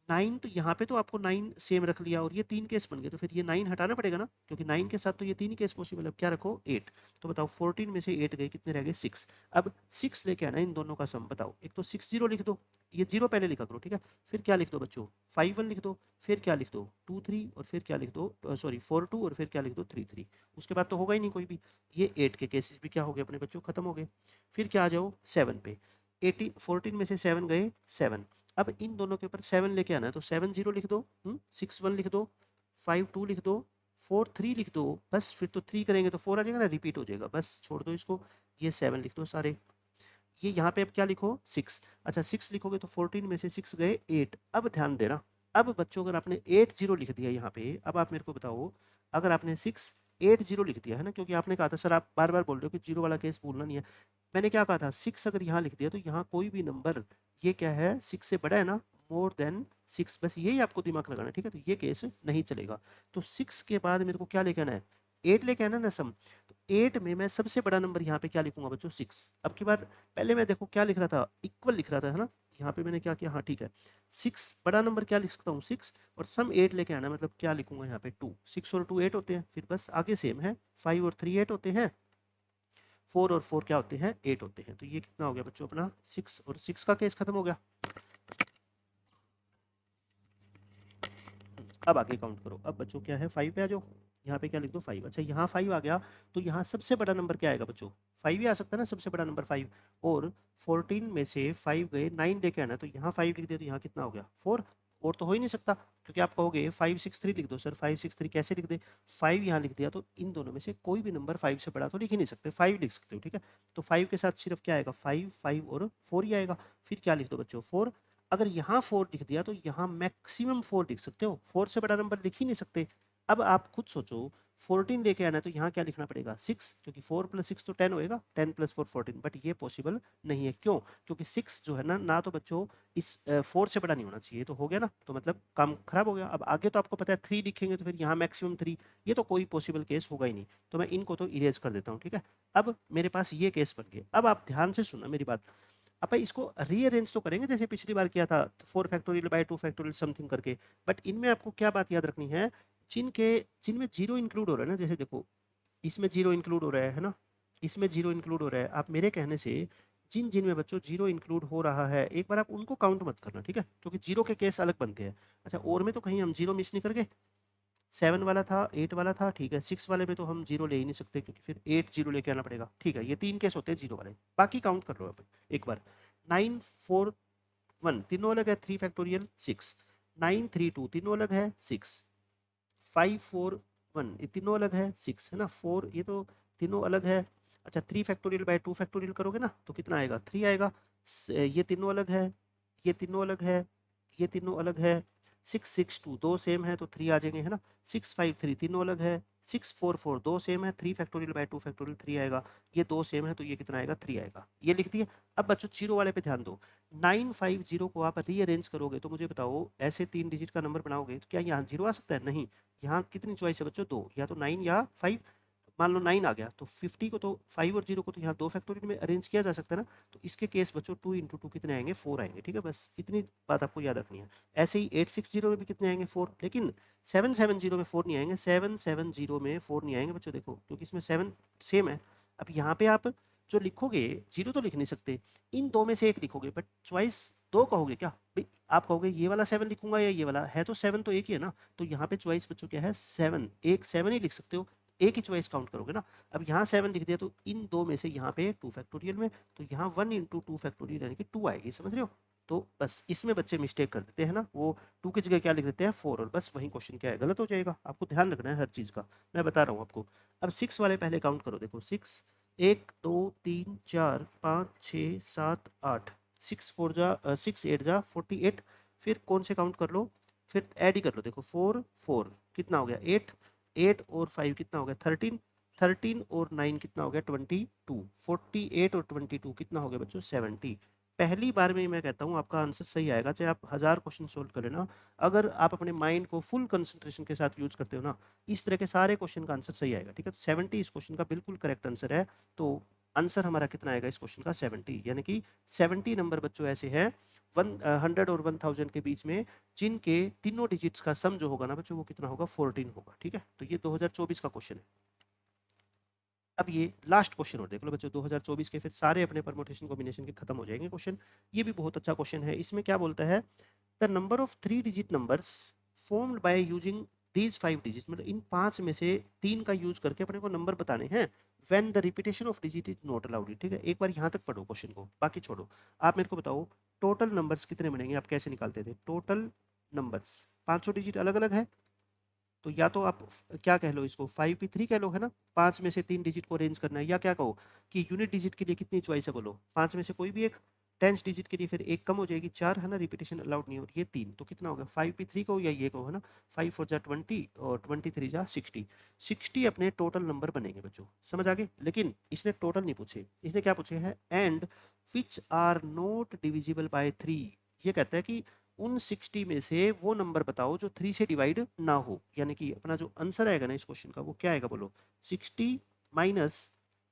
9 तो यहाँ पे तो आपको 9 सेम रख लिया और ये 3 केस बन गए, तो फिर ये 9 हटाना पड़ेगा ना, क्योंकि 9 के साथ तो ये 3 ही केस पॉसिबल है। क्या रखो? 8। तो बताओ 14 में से 8 गए, कितने रह गए? 6। अब 6 लेके आना इन दोनों का सम। बताओ, एक तो 6 0 लिख दो, ये 0 पहले लिखा करो, ठीक है। फिर क्या लिख दो बच्चों? 5 1 लिख दो, फिर क्या लिख दो? 2 3, और फिर क्या लिख दो? सॉरी 4 2, और फिर क्या लिख दो? 3 3। उसके बाद तो होगा ही नहीं कोई भी। ये 8 के केसेस भी क्या हो गए अपने बच्चों? खत्म हो गए। फिर क्या आ जाओ 7 पे। 18 14 में से 7 गए, 7। अब इन दोनों के ऊपर 7 लेके आना है, तो 7 0 लिख दो, 6 1 लिख दो, 5 2 लिख दो, 4 3 लिख दो। बस फिर तो 3 करेंगे तो 4 आ जाएगा ना, रिपीट हो जाएगा, बस छोड़ दो इसको। ये 7 लिख दो सारे। ये यहाँ पे अब क्या लिखो? 6। अच्छा 6 लिखोगे तो 14 में से 6 गए 8। अब ध्यान देना, अब बच्चों अगर आपने 8 0 लिख दिया यहाँ पे, अब आप मेरे को बताओ, अगर आपने 6 8 0 लिख दिया, है ना, क्योंकि आपने कहा था सर आप बार बार बोल रहे हो कि जीरो वाला केस भूलना नहीं है। मैंने क्या कहा था? 6 अगर यहाँ लिख दिया तो यहाँ कोई भी नंबर, ये क्या है, 6 से बड़ा है ना, मोर देन 6, बस यही आपको दिमाग लगाना है, ठीक है। तो ये केस नहीं चलेगा। तो 6 के बाद मेरे को क्या लेके आना है? 8 लेके आना ना सम। तो 8 में मैं सबसे बड़ा नंबर यहाँ पे क्या लिखूंगा बच्चों? 6। अब की बार पहले मैं देखो क्या लिख रहा था, इक्वल लिख रहा था, है ना। यहाँ पे मैंने क्या किया, हाँ ठीक है, 6 बड़ा नंबर क्या लिख सकता हूँ? 6, और सम 8 लेके आना, मतलब क्या लिखूंगा यहाँ पे? 2। 6 और 2 8 होते हैं, फिर बस आगे सेम है, 5 और 3 8 होते हैं, 4 और 4 क्या होते हैं? 8 होते हैं। तो ये कितना हो गया बच्चों अपना? 6, और 6 का केस खत्म हो गया। अब आगे काउंट करो। अब बच्चों क्या है, 5 पे आ जाओ, यहाँ पे क्या लिख दो? 5। अच्छा यहाँ 5 आ गया, तो यहाँ सबसे बड़ा नंबर क्या आएगा बच्चों? 5 ही आ सकता है ना, सबसे बड़ा नंबर 5। और 14 में से 5 गए, 9 लेके आना, तो यहाँ 5 लिख दे, तो यहाँ कितना हो गया? 4। और तो हो ही नहीं सकता, क्योंकि आप कहोगे 5 6 3 लिख दो। सर 5 6 3 कैसे लिख दे? 5 यहाँ लिख दिया, तो इन दोनों में से कोई भी नंबर 5 से बड़ा तो लिख ही नहीं सकते, 5 लिख सकते हो, ठीक है। तो 5 के साथ सिर्फ क्या आएगा? 5 5 और 4 ही आएगा। फिर क्या लिख दो बच्चों? 4। अगर यहाँ 4 लिख दिया तो यहाँ मैक्सिमम 4 लिख सकते हो, 4 से बड़ा नंबर लिख ही नहीं सकते। अब आप खुद सोचो, 14 लेके आना है तो यहाँ क्या लिखना पड़ेगा? 6, क्योंकि 4 + 6 तो 10 होएगा, 10 + 4 14। बट ये पॉसिबल नहीं है, क्यों? क्योंकि 6 जो है ना, ना तो बच्चों इस 4 से बड़ा नहीं होना चाहिए, तो हो गया ना, तो मतलब काम खराब हो गया। अब आगे तो आपको पता है 3 लिखेंगे तो फिर यहाँ मैक्सिमम 3, ये तो कोई पॉसिबल केस होगा ही नहीं, तो मैं इनको तो इरेज कर देता हूँ, ठीक है। अब मेरे पास ये केस बन गए। अब आप ध्यान से सुनना मेरी बात। अपन इसको रीअरेंज तो करेंगे जैसे पिछली बार किया था, 4 फैक्टोरियल बाय 2 फैक्टोरियल समथिंग करके। बट इनमें आपको क्या बात याद रखनी है, जिनमें जीरो इंक्लूड हो रहा है ना, जैसे देखो इसमें जीरो इंक्लूड हो रहा है ना, इसमें जीरो इंक्लूड हो रहा है। आप मेरे कहने से जिन जिन में बच्चों जीरो इंक्लूड हो रहा है, एक बार आप उनको काउंट मत करना, ठीक है, क्योंकि जीरो के केस अलग बनते हैं। अच्छा और में तो कहीं हम जीरो मिस नहीं कर गए? 7 वाला था, 8 वाला था, ठीक है। 6 वाले में तो हम जीरो ले ही नहीं सकते, क्योंकि फिर 8 जीरो लेके आना पड़ेगा, ठीक है। ये 3 केस होते हैं जीरो वाले, बाकी काउंट कर लो आप एक बार। 9 4 1 तीनों अलग है, 3 फैक्टोरियल 6। 9 3 2 तीनों अलग है, 6। 5 4 1 ये तीनों अलग है, 6 है ना। 4 ये तो तीनों अलग है। अच्छा 3 फैक्टोरियल बाय 2 फैक्टोरियल करोगे ना, तो कितना आएगा? 3 आएगा। ये तीनों अलग है, ये तीनों अलग है, ये तीनों अलग है। 6 6 2 दो सेम है तो 3 आ जाएंगे, है ना। 6 5 3 तीनों अलग है। 6 4 4 दो सेम है, 3 फैक्टोरियल बाय 2 फैक्टोरियल 3 आएगा। ये दो सेम है तो ये कितना आएगा? 3 आएगा। ये लिख दिए। अब बच्चों जीरो वाले पे ध्यान दो। 950 को आप रीअरेंज करोगे तो मुझे बताओ, ऐसे 3 डिजिट का नंबर बनाओगे तो क्या यहाँ जीरो आ सकता है? नहीं। यहाँ कितनी चॉइस है बच्चों? दो, या तो 9 या 5। मान लो 9 आ गया तो 50 को तो 5 और 0 को तो यहाँ 2 फैक्टोरियल में अरेंज किया जा सकता है ना। तो इसके केस बच्चों 2 × 2 कितने आएंगे? 4 आएंगे, ठीक है। बस इतनी बात आपको याद रखनी है। ऐसे ही 860 में भी कितने आएंगे? 4। लेकिन 770 में 4 नहीं आएंगे, 770 में 4 नहीं आएंगे बच्चों, देखो क्योंकि इसमें 7 सेम है। अब यहाँ पे आप जो लिखोगे, जीरो तो लिख नहीं सकते, इन दो में से एक लिखोगे, बट चॉइस दो कहोगे क्या भाई? आप कहोगे ये वाला 7 लिखूंगा या ये वाला, है तो 7 तो एक ही है ना। तो यहाँ पे चॉइस बच्चों क्या है? 7, एक 7 ही लिख सकते हो, एक ही चॉइस काउंट करोगे ना। अब यहाँ 7 लिख दिया तो इन दो में से यहाँ पे 2 फैक्टोरियल में, तो यहाँ 1 × 2 फैक्टोरियल यानी कि 2 आएगी, समझ रहे हो। तो बस इसमें बच्चे मिस्टेक कर देते हैं ना, वो 2 की जगह क्या लिख देते हैं 4, और बस वही क्वेश्चन क्या है गलत हो जाएगा। आपको ध्यान रखना है हर चीज़ का, मैं बता रहा हूँ आपको। अब 6 वाले पहले काउंट करो, देखो 6 1 2 3 4 5 6 7 8, 6 8 जा 48। फिर कौन से काउंट कर लो, फिर ऐड ही कर लो, देखो 4 4 कितना हो गया 8, 8 और 5 कितना हो गया 13, 13 और 9 कितना हो गया 22, 48 और 22 कितना हो गया बच्चों 70। पहली बार में मैं कहता हूँ आपका आंसर सही आएगा, चाहे आप 1000 क्वेश्चन सोल्व करें ना, अगर आप अपने माइंड को फुल कंसंट्रेशन के साथ यूज करते हो ना, इस तरह के सारे क्वेश्चन का आंसर सही आएगा। ठीक है, 70 इस क्वेश्चन का बिल्कुल करेक्ट आंसर है। तो आंसर हमारा कितना आएगा इस क्वेश्चन का 70, यानी कि 70 नंबर बच्चों ऐसे हैं 100 और 1000 के बीच में, जिनके तीनों डिजिट्स का सम जो होगा ना बच्चों वो कितना होगा 14 होगा। ठीक है, तो ये 2024 का क्वेश्चन है। अब ये लास्ट क्वेश्चन और देख लो बच्चों, 2024 के फिर सारे अपने परमुटेशन कॉम्बिनेशन के खत्म हो जाएंगे क्वेश्चन। ये भी बहुत अच्छा क्वेश्चन है। इसमें क्या बोलता है, the number of 3 digit numbers formed by using these 5 digit, मतलब इन 5 में से 3 का यूज करके अपने को नंबर बताने हैं, when the repetition of digit is not allowed. ठीक है, एक बार यहाँ तक पढ़ो क्वेश्चन को, बाकी छोड़ो। आप मेरे को बताओ टोटल नंबर्स कितने बनेंगे, आप कैसे निकालते थे टोटल नंबर्स, 500 डिजिट अलग अलग है, तो या तो आप क्या कह लो इसको 5p3 कह लो, है ना, 5 में से 3 डिजिट को अरेंज करना है, या क्या कहो कि यूनिट डिजिट के लिए कितनी चॉइस है बोलो, 5 में से कोई भी एक, 10 डिजिट के लिए फिर एक कम हो जाएगी 4, है ना, रिपीटेशन अलाउड नहीं हो रही है 3, तो कितना हो गया 5p3 कहो या ये कहो, है ना, 5 4 जा 20 और 23 जा 60, 60 अपने टोटल नंबर बनेंगे बच्चों, समझ आ गए। लेकिन इसने टोटल नहीं पूछे, इसने क्या पूछे हैं, and which are not divisible by 3, ये कहता है कि उन 60 में से वो नंबर बताओ जो 3 से डिवाइड ना हो, यानी कि अपना जो आंसर आएगा ना इस क्वेश्चन का वो क्या आएगा बोलो, 60 माइनस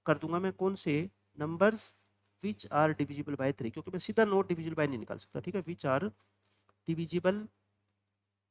कर दूंगा मैं कौन से numbers which are divisible by 3, क्योंकि मैं सीधा नॉट डिविजिबल बाय नहीं निकाल सकता। ठीक है, विच आर डिविजिबल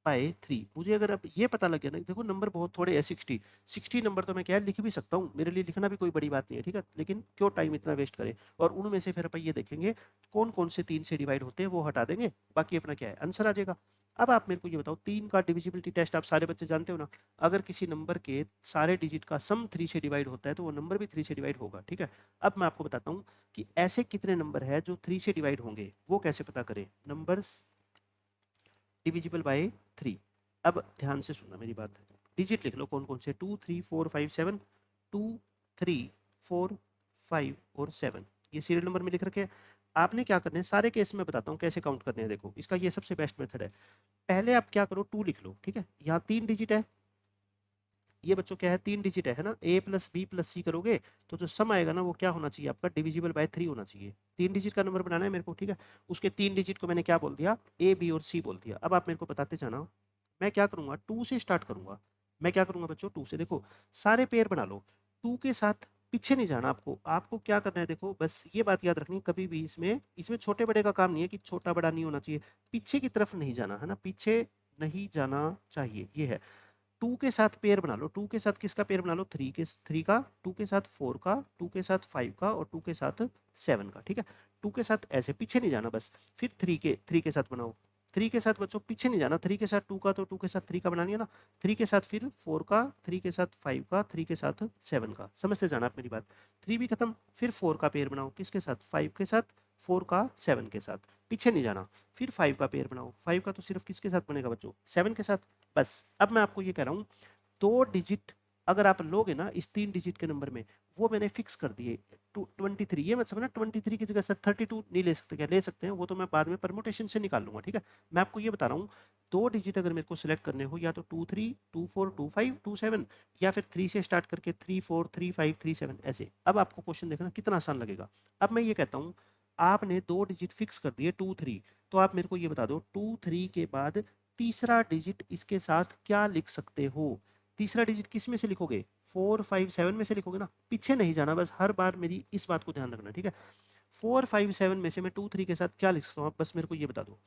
बाय 3, मुझे अगर अब ये पता लग गया ना, देखो नंबर बहुत थोड़े है 60 नंबर तो मैं क्या लिख भी सकता हूँ, मेरे लिए लिखना भी कोई बड़ी बात नहीं है। ठीक है, लेकिन क्यों टाइम इतना वेस्ट करें, और उनमें से फिर अपन ये देखेंगे कौन कौन से 3 से डिवाइड होते हैं, वो हटा देंगे, बाकी अपना क्या है आंसर आ जाएगा। अब आप मेरे को ये बताओ 3 का डिविजिबिलिटी टेस्ट आप सारे बच्चे जानते हो ना, अगर किसी नंबर के सारे डिजिट का सम 3 से डिवाइड होता है तो वो नंबर भी 3 से डिवाइड होगा। ठीक है, अब मैं आपको बताता हूँ कि ऐसे कितने नंबर है जो 3 से डिवाइड होंगे, वो कैसे पता करें, नंबर्स डिविजिबल बाय 3। अब ध्यान से सुनना मेरी बात, डिजिट लिख लो कौन कौन से, 2 3 4 5 7, 2 3 4 5 और 7, ये सीरियल नंबर में लिख रखे हैं। आपने क्या करना है, सारे केस में बताता हूँ कैसे काउंट करने हैं, देखो इसका ये सबसे बेस्ट मेथड है। पहले आप क्या करो 2 लिख लो, ठीक है, यहाँ 3 डिजिट है, ये बच्चों क्या है 3 डिजिट है ना, a प्लस बी प्लस सी करोगे तो जो सम आएगा ना वो क्या होना चाहिए आपका, डिविजिबल बाय 3 होना चाहिए। 3 डिजिट का नंबर बनाना है मेरे को, ठीक है, उसके 3 डिजिट को मैंने क्या बोल दिया, a b और c बोल दिया। अब आप मेरे को बताते जाना, मैं क्या करूंगा 2 से स्टार्ट करूंगा, मैं क्या करूंगा बच्चों 2 से, देखो सारे पेयर बना लो, 2 के साथ पीछे नहीं जाना आपको, आपको क्या करना है, देखो बस ये बात याद रखनी, कभी भी इसमें इसमें छोटे बड़े का काम नहीं है कि छोटा बड़ा नहीं होना चाहिए, पीछे की तरफ नहीं जाना, है ना, पीछे नहीं जाना चाहिए, ये है। 2 के साथ पेयर बना लो, 2 के साथ किसका पेयर बना लो, 3 का, 2 के साथ 4 का, 2 के साथ 5 का और 2 के साथ 7 का। ठीक है, 2 के साथ ऐसे पीछे नहीं जाना बस, फिर 3 के साथ बनाओ, 3 के साथ बच्चों पीछे नहीं जाना, 3 के साथ 2 का तो 2 के साथ 3 का बना लिया ना, 3 के साथ फिर 4 का, 3 के साथ 5 का, 3 के साथ 7 का, समझते जाना आप मेरी बात। 3 भी खत्म, फिर 4 का पेयर बनाओ, किसके साथ, 5 के साथ, 4 का 7 के साथ, पीछे नहीं जाना, फिर 5 का पेयर बनाओ, 5 का तो सिर्फ किसके साथ बनेगा बच्चों, 7 के साथ। बस अब मैं आपको ये कह रहा हूँ 2 डिजिट अगर आप लोगे ना इस 3 डिजिट के नंबर में, वो मैंने फिक्स कर दिए 23, ये मत समझना 23 की जगह से 32 नहीं ले सकते, क्या ले सकते हैं, वो तो मैं बाद में परमुटेशन से निकाल लूंगा। ठीक है, मैं आपको ये बता रहा हूँ 2 डिजिट अगर मेरे को सिलेक्ट करने हो, या तो 23 24 25 27, या फिर 3 से स्टार्ट करके 34 35 37 ऐसे। अब आपको क्वेश्चन देखना कितना आसान लगेगा। अब मैं ये कहता हूँ आपने 2 डिजिट फिक्स कर दिए 2 3, तो आप मेरे को ये बता दो 2 3 के बाद तीसरा डिजिट इसके साथ क्या लिख सकते हो, तीसरा डिजिट किस में से लिखोगे, 4 5 7 में से लिखोगे ना, पीछे नहीं जाना, बस हर बार मेरी इस बात को ध्यान रखना। ठीक है, 4 5 7 में से मैं 2 3 के साथ क्या लिख सकता हूँ, बस मेरे को ये बता दो।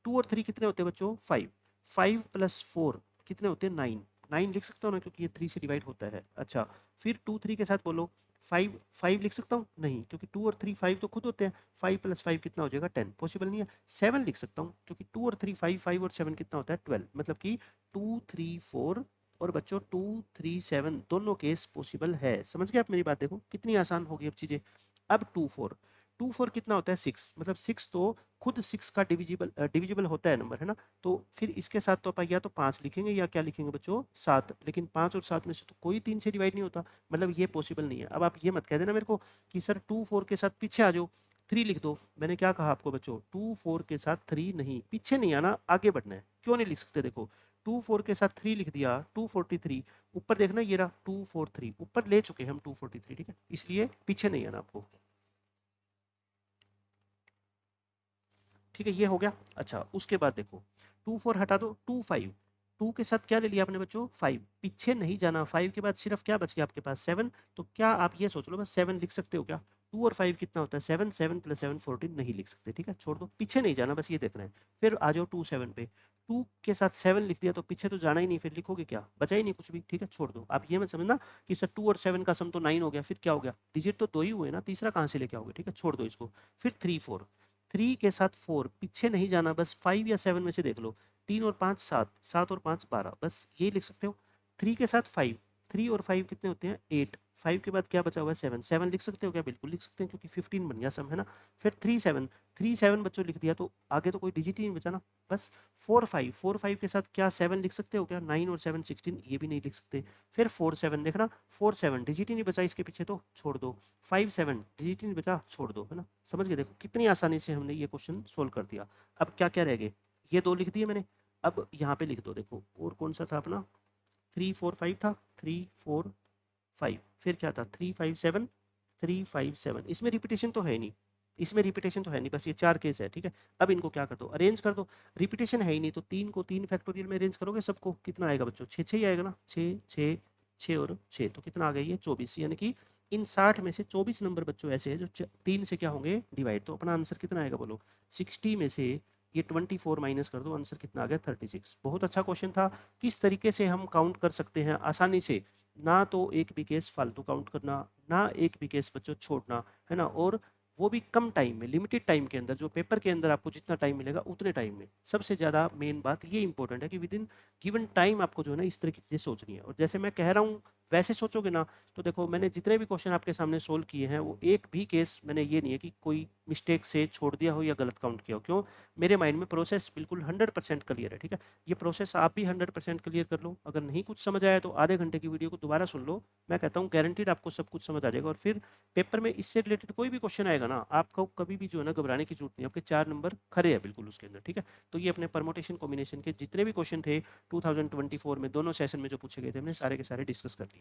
2 और 3 कितने होते हैं बच्चों, 5, 5 प्लस 4 कितने होते हैं, 9, 9 लिख सकता हूँ ना क्योंकि ये 3 से डिवाइड होता है। अच्छा, फिर 2 3 के साथ बोलो, 5 5 लिख सकता हूँ, नहीं क्योंकि 2 और 3 5 तो खुद होते हैं, 5 प्लस 5 कितना हो जाएगा 10, पॉसिबल नहीं है। 7 लिख सकता हूँ क्योंकि 2 और 3 5, 5 और 7 कितना होता है 12, मतलब कि 2 3 4 और बच्चों 2 3 7 दोनों केस पॉसिबल है। समझ गए आप मेरी बात, देखो कितनी आसान होगी अब चीजें। अब 2 4 2 4 कितना होता है 6, मतलब 6 तो खुद 6 का डिविजिबल होता है नंबर, है ना। तो फिर इसके साथ तो अपन या तो 5 लिखेंगे या क्या लिखेंगे बच्चों 7, लेकिन 5 और 7 में से तो कोई 3 से डिवाइड नहीं होता, मतलब ये पॉसिबल नहीं है। अब आप ये मत कह देना मेरे को कि सर 2 4 के साथ पीछे आ जाओ 3 लिख दो। मैंने क्या कहा आपको बच्चों, 2 4 के साथ 3 नहीं, पीछे नहीं आना, आगे बढ़ना है। क्यों नहीं लिख सकते, देखो 2 4 के साथ 3 लिख दिया 243, ऊपर देखना ये रहा 243, ऊपर ले चुके हैं हम 243, ठीक है, इसलिए पीछे नहीं आना आपको, ठीक है, ये हो गया। अच्छा उसके बाद देखो 2 4 हटा दो 2 5, 2 के साथ क्या ले लिया आपने बच्चों 5, पीछे नहीं जाना, 5 के बाद सिर्फ क्या बच गया आपके पास 7, तो क्या आप ये सोच लो बस 7 लिख सकते हो क्या, 2 और 5 कितना होता है 7, 7 + 7 14, नहीं लिख सकते, ठीक है, छोड़ दो, पीछे नहीं जाना, बस ये देखना है। फिर आ जाओ 2 7 पे, 2 के साथ 7 लिख दिया तो पीछे तो जाना ही नहीं, फिर लिखोगे क्या, बचा ही नहीं कुछ भी, ठीक है, छोड़ दो। आप ये मत समझना कि सर 2 और 7 का सम तो 9 हो गया, फिर क्या हो गया, डिजिट तो 2 ही हुए ना, तीसरा कहाँ से लेके आओगे, ठीक है, छोड़ दो इसको। फिर 3 4, 3 के साथ 4, पीछे नहीं जाना, बस 5 या 7 में से देख लो, 3 और 5 7, 7 और 5 12, बस ये लिख सकते हो। 3 के साथ 5, 3 और 5 कितने होते हैं 8, 5 के बाद क्या बचा हुआ है 7, 7 लिख सकते हो क्या, बिल्कुल लिख सकते हैं क्योंकि 15 बन गया सम, है ना। फिर 3 7, 3 7 बच्चों लिख दिया तो आगे तो कोई डिजिट ही नहीं बचा ना, बस 4 5, 4 5 के साथ क्या 7 लिख सकते हो क्या, 9 और 7 16, ये भी नहीं लिख सकते। फिर 4 7 देखना, 4 7 डिजिट ही नहीं बचा इसके पीछे तो छोड़ दो, 5 7 डिजिट ही नहीं बचा, छोड़ दो, है ना। समझ गए, देखो कितनी आसानी से हमने ये क्वेश्चन सोल्व कर दिया। अब क्या क्या रह गए, ये 2 लिख दिए मैंने, अब यहाँ पे लिख दो, देखो और कौन सा था अपना 3 4 5 था, 3 4 5, फिर क्या था 3 5 7, 3 5 7, इसमें रिपीटेशन तो है नहीं, इसमें रिपीटेशन तो है नहीं, बस ये 4 केस है, ठीक है। अब इनको क्या कर दो, अरेंज कर दो, रिपीटेशन है ही नहीं तो 3 को 3 फैक्टोरियल में अरेंज करोगे सबको, कितना आएगा बच्चों 6 6 ही आएगा ना, 6 6 6 और 6, तो कितना आ गया ये 24, यानी कि इन 60 में से 24 नंबर बच्चों ऐसे हैं जो 3 से क्या होंगे डिवाइड, तो अपना आंसर कितना आएगा बोलो, 60 में से ये 24 माइनस कर दो, आंसर कितना आ गया 36। बहुत अच्छा क्वेश्चन था, किस तरीके से हम काउंट कर सकते हैं आसानी से, ना तो एक भी केस फालतू काउंट करना, ना एक भी केस बच्चों छोड़ना, है ना, और वो भी कम टाइम में, लिमिटेड टाइम के अंदर, जो पेपर के अंदर आपको जितना टाइम मिलेगा उतने टाइम में। सबसे ज़्यादा मेन बात ये इंपॉर्टेंट है कि विद इन गिवन टाइम आपको जो है ना इस तरीके से सोचनी है, और जैसे मैं कह रहा हूँ वैसे सोचोगे ना, तो देखो मैंने जितने भी क्वेश्चन आपके सामने सोल्व किए हैं वो एक भी केस मैंने ये नहीं है कि कोई मिस्टेक से छोड़ दिया हो या गलत काउंट किया हो, क्यों, मेरे माइंड में प्रोसेस बिल्कुल 100% क्लियर है, ठीक है। ये प्रोसेस आप भी 100% क्लियर कर लो, अगर नहीं कुछ समझ आया तो आधे घंटे की वीडियो को दोबारा सुन लो, मैं कहता हूँ गारंटीड आपको सब कुछ समझ आ जाएगा, और फिर पेपर में इससे रिलेटेड कोई भी क्वेश्चन आएगा ना, आपको कभी भी जो है ना घबराने की जरूरत नहीं, आपके 4 नंबर खरे हैं बिल्कुल उसके अंदर, ठीक है। तो ये अपने परमोटेशन कॉम्बिनेशन के जितने भी क्वेश्चन थे 2024 में दोनों सेशन में जो पूछे गए थे हमने सारे के सारे डिस्कस कर लिए।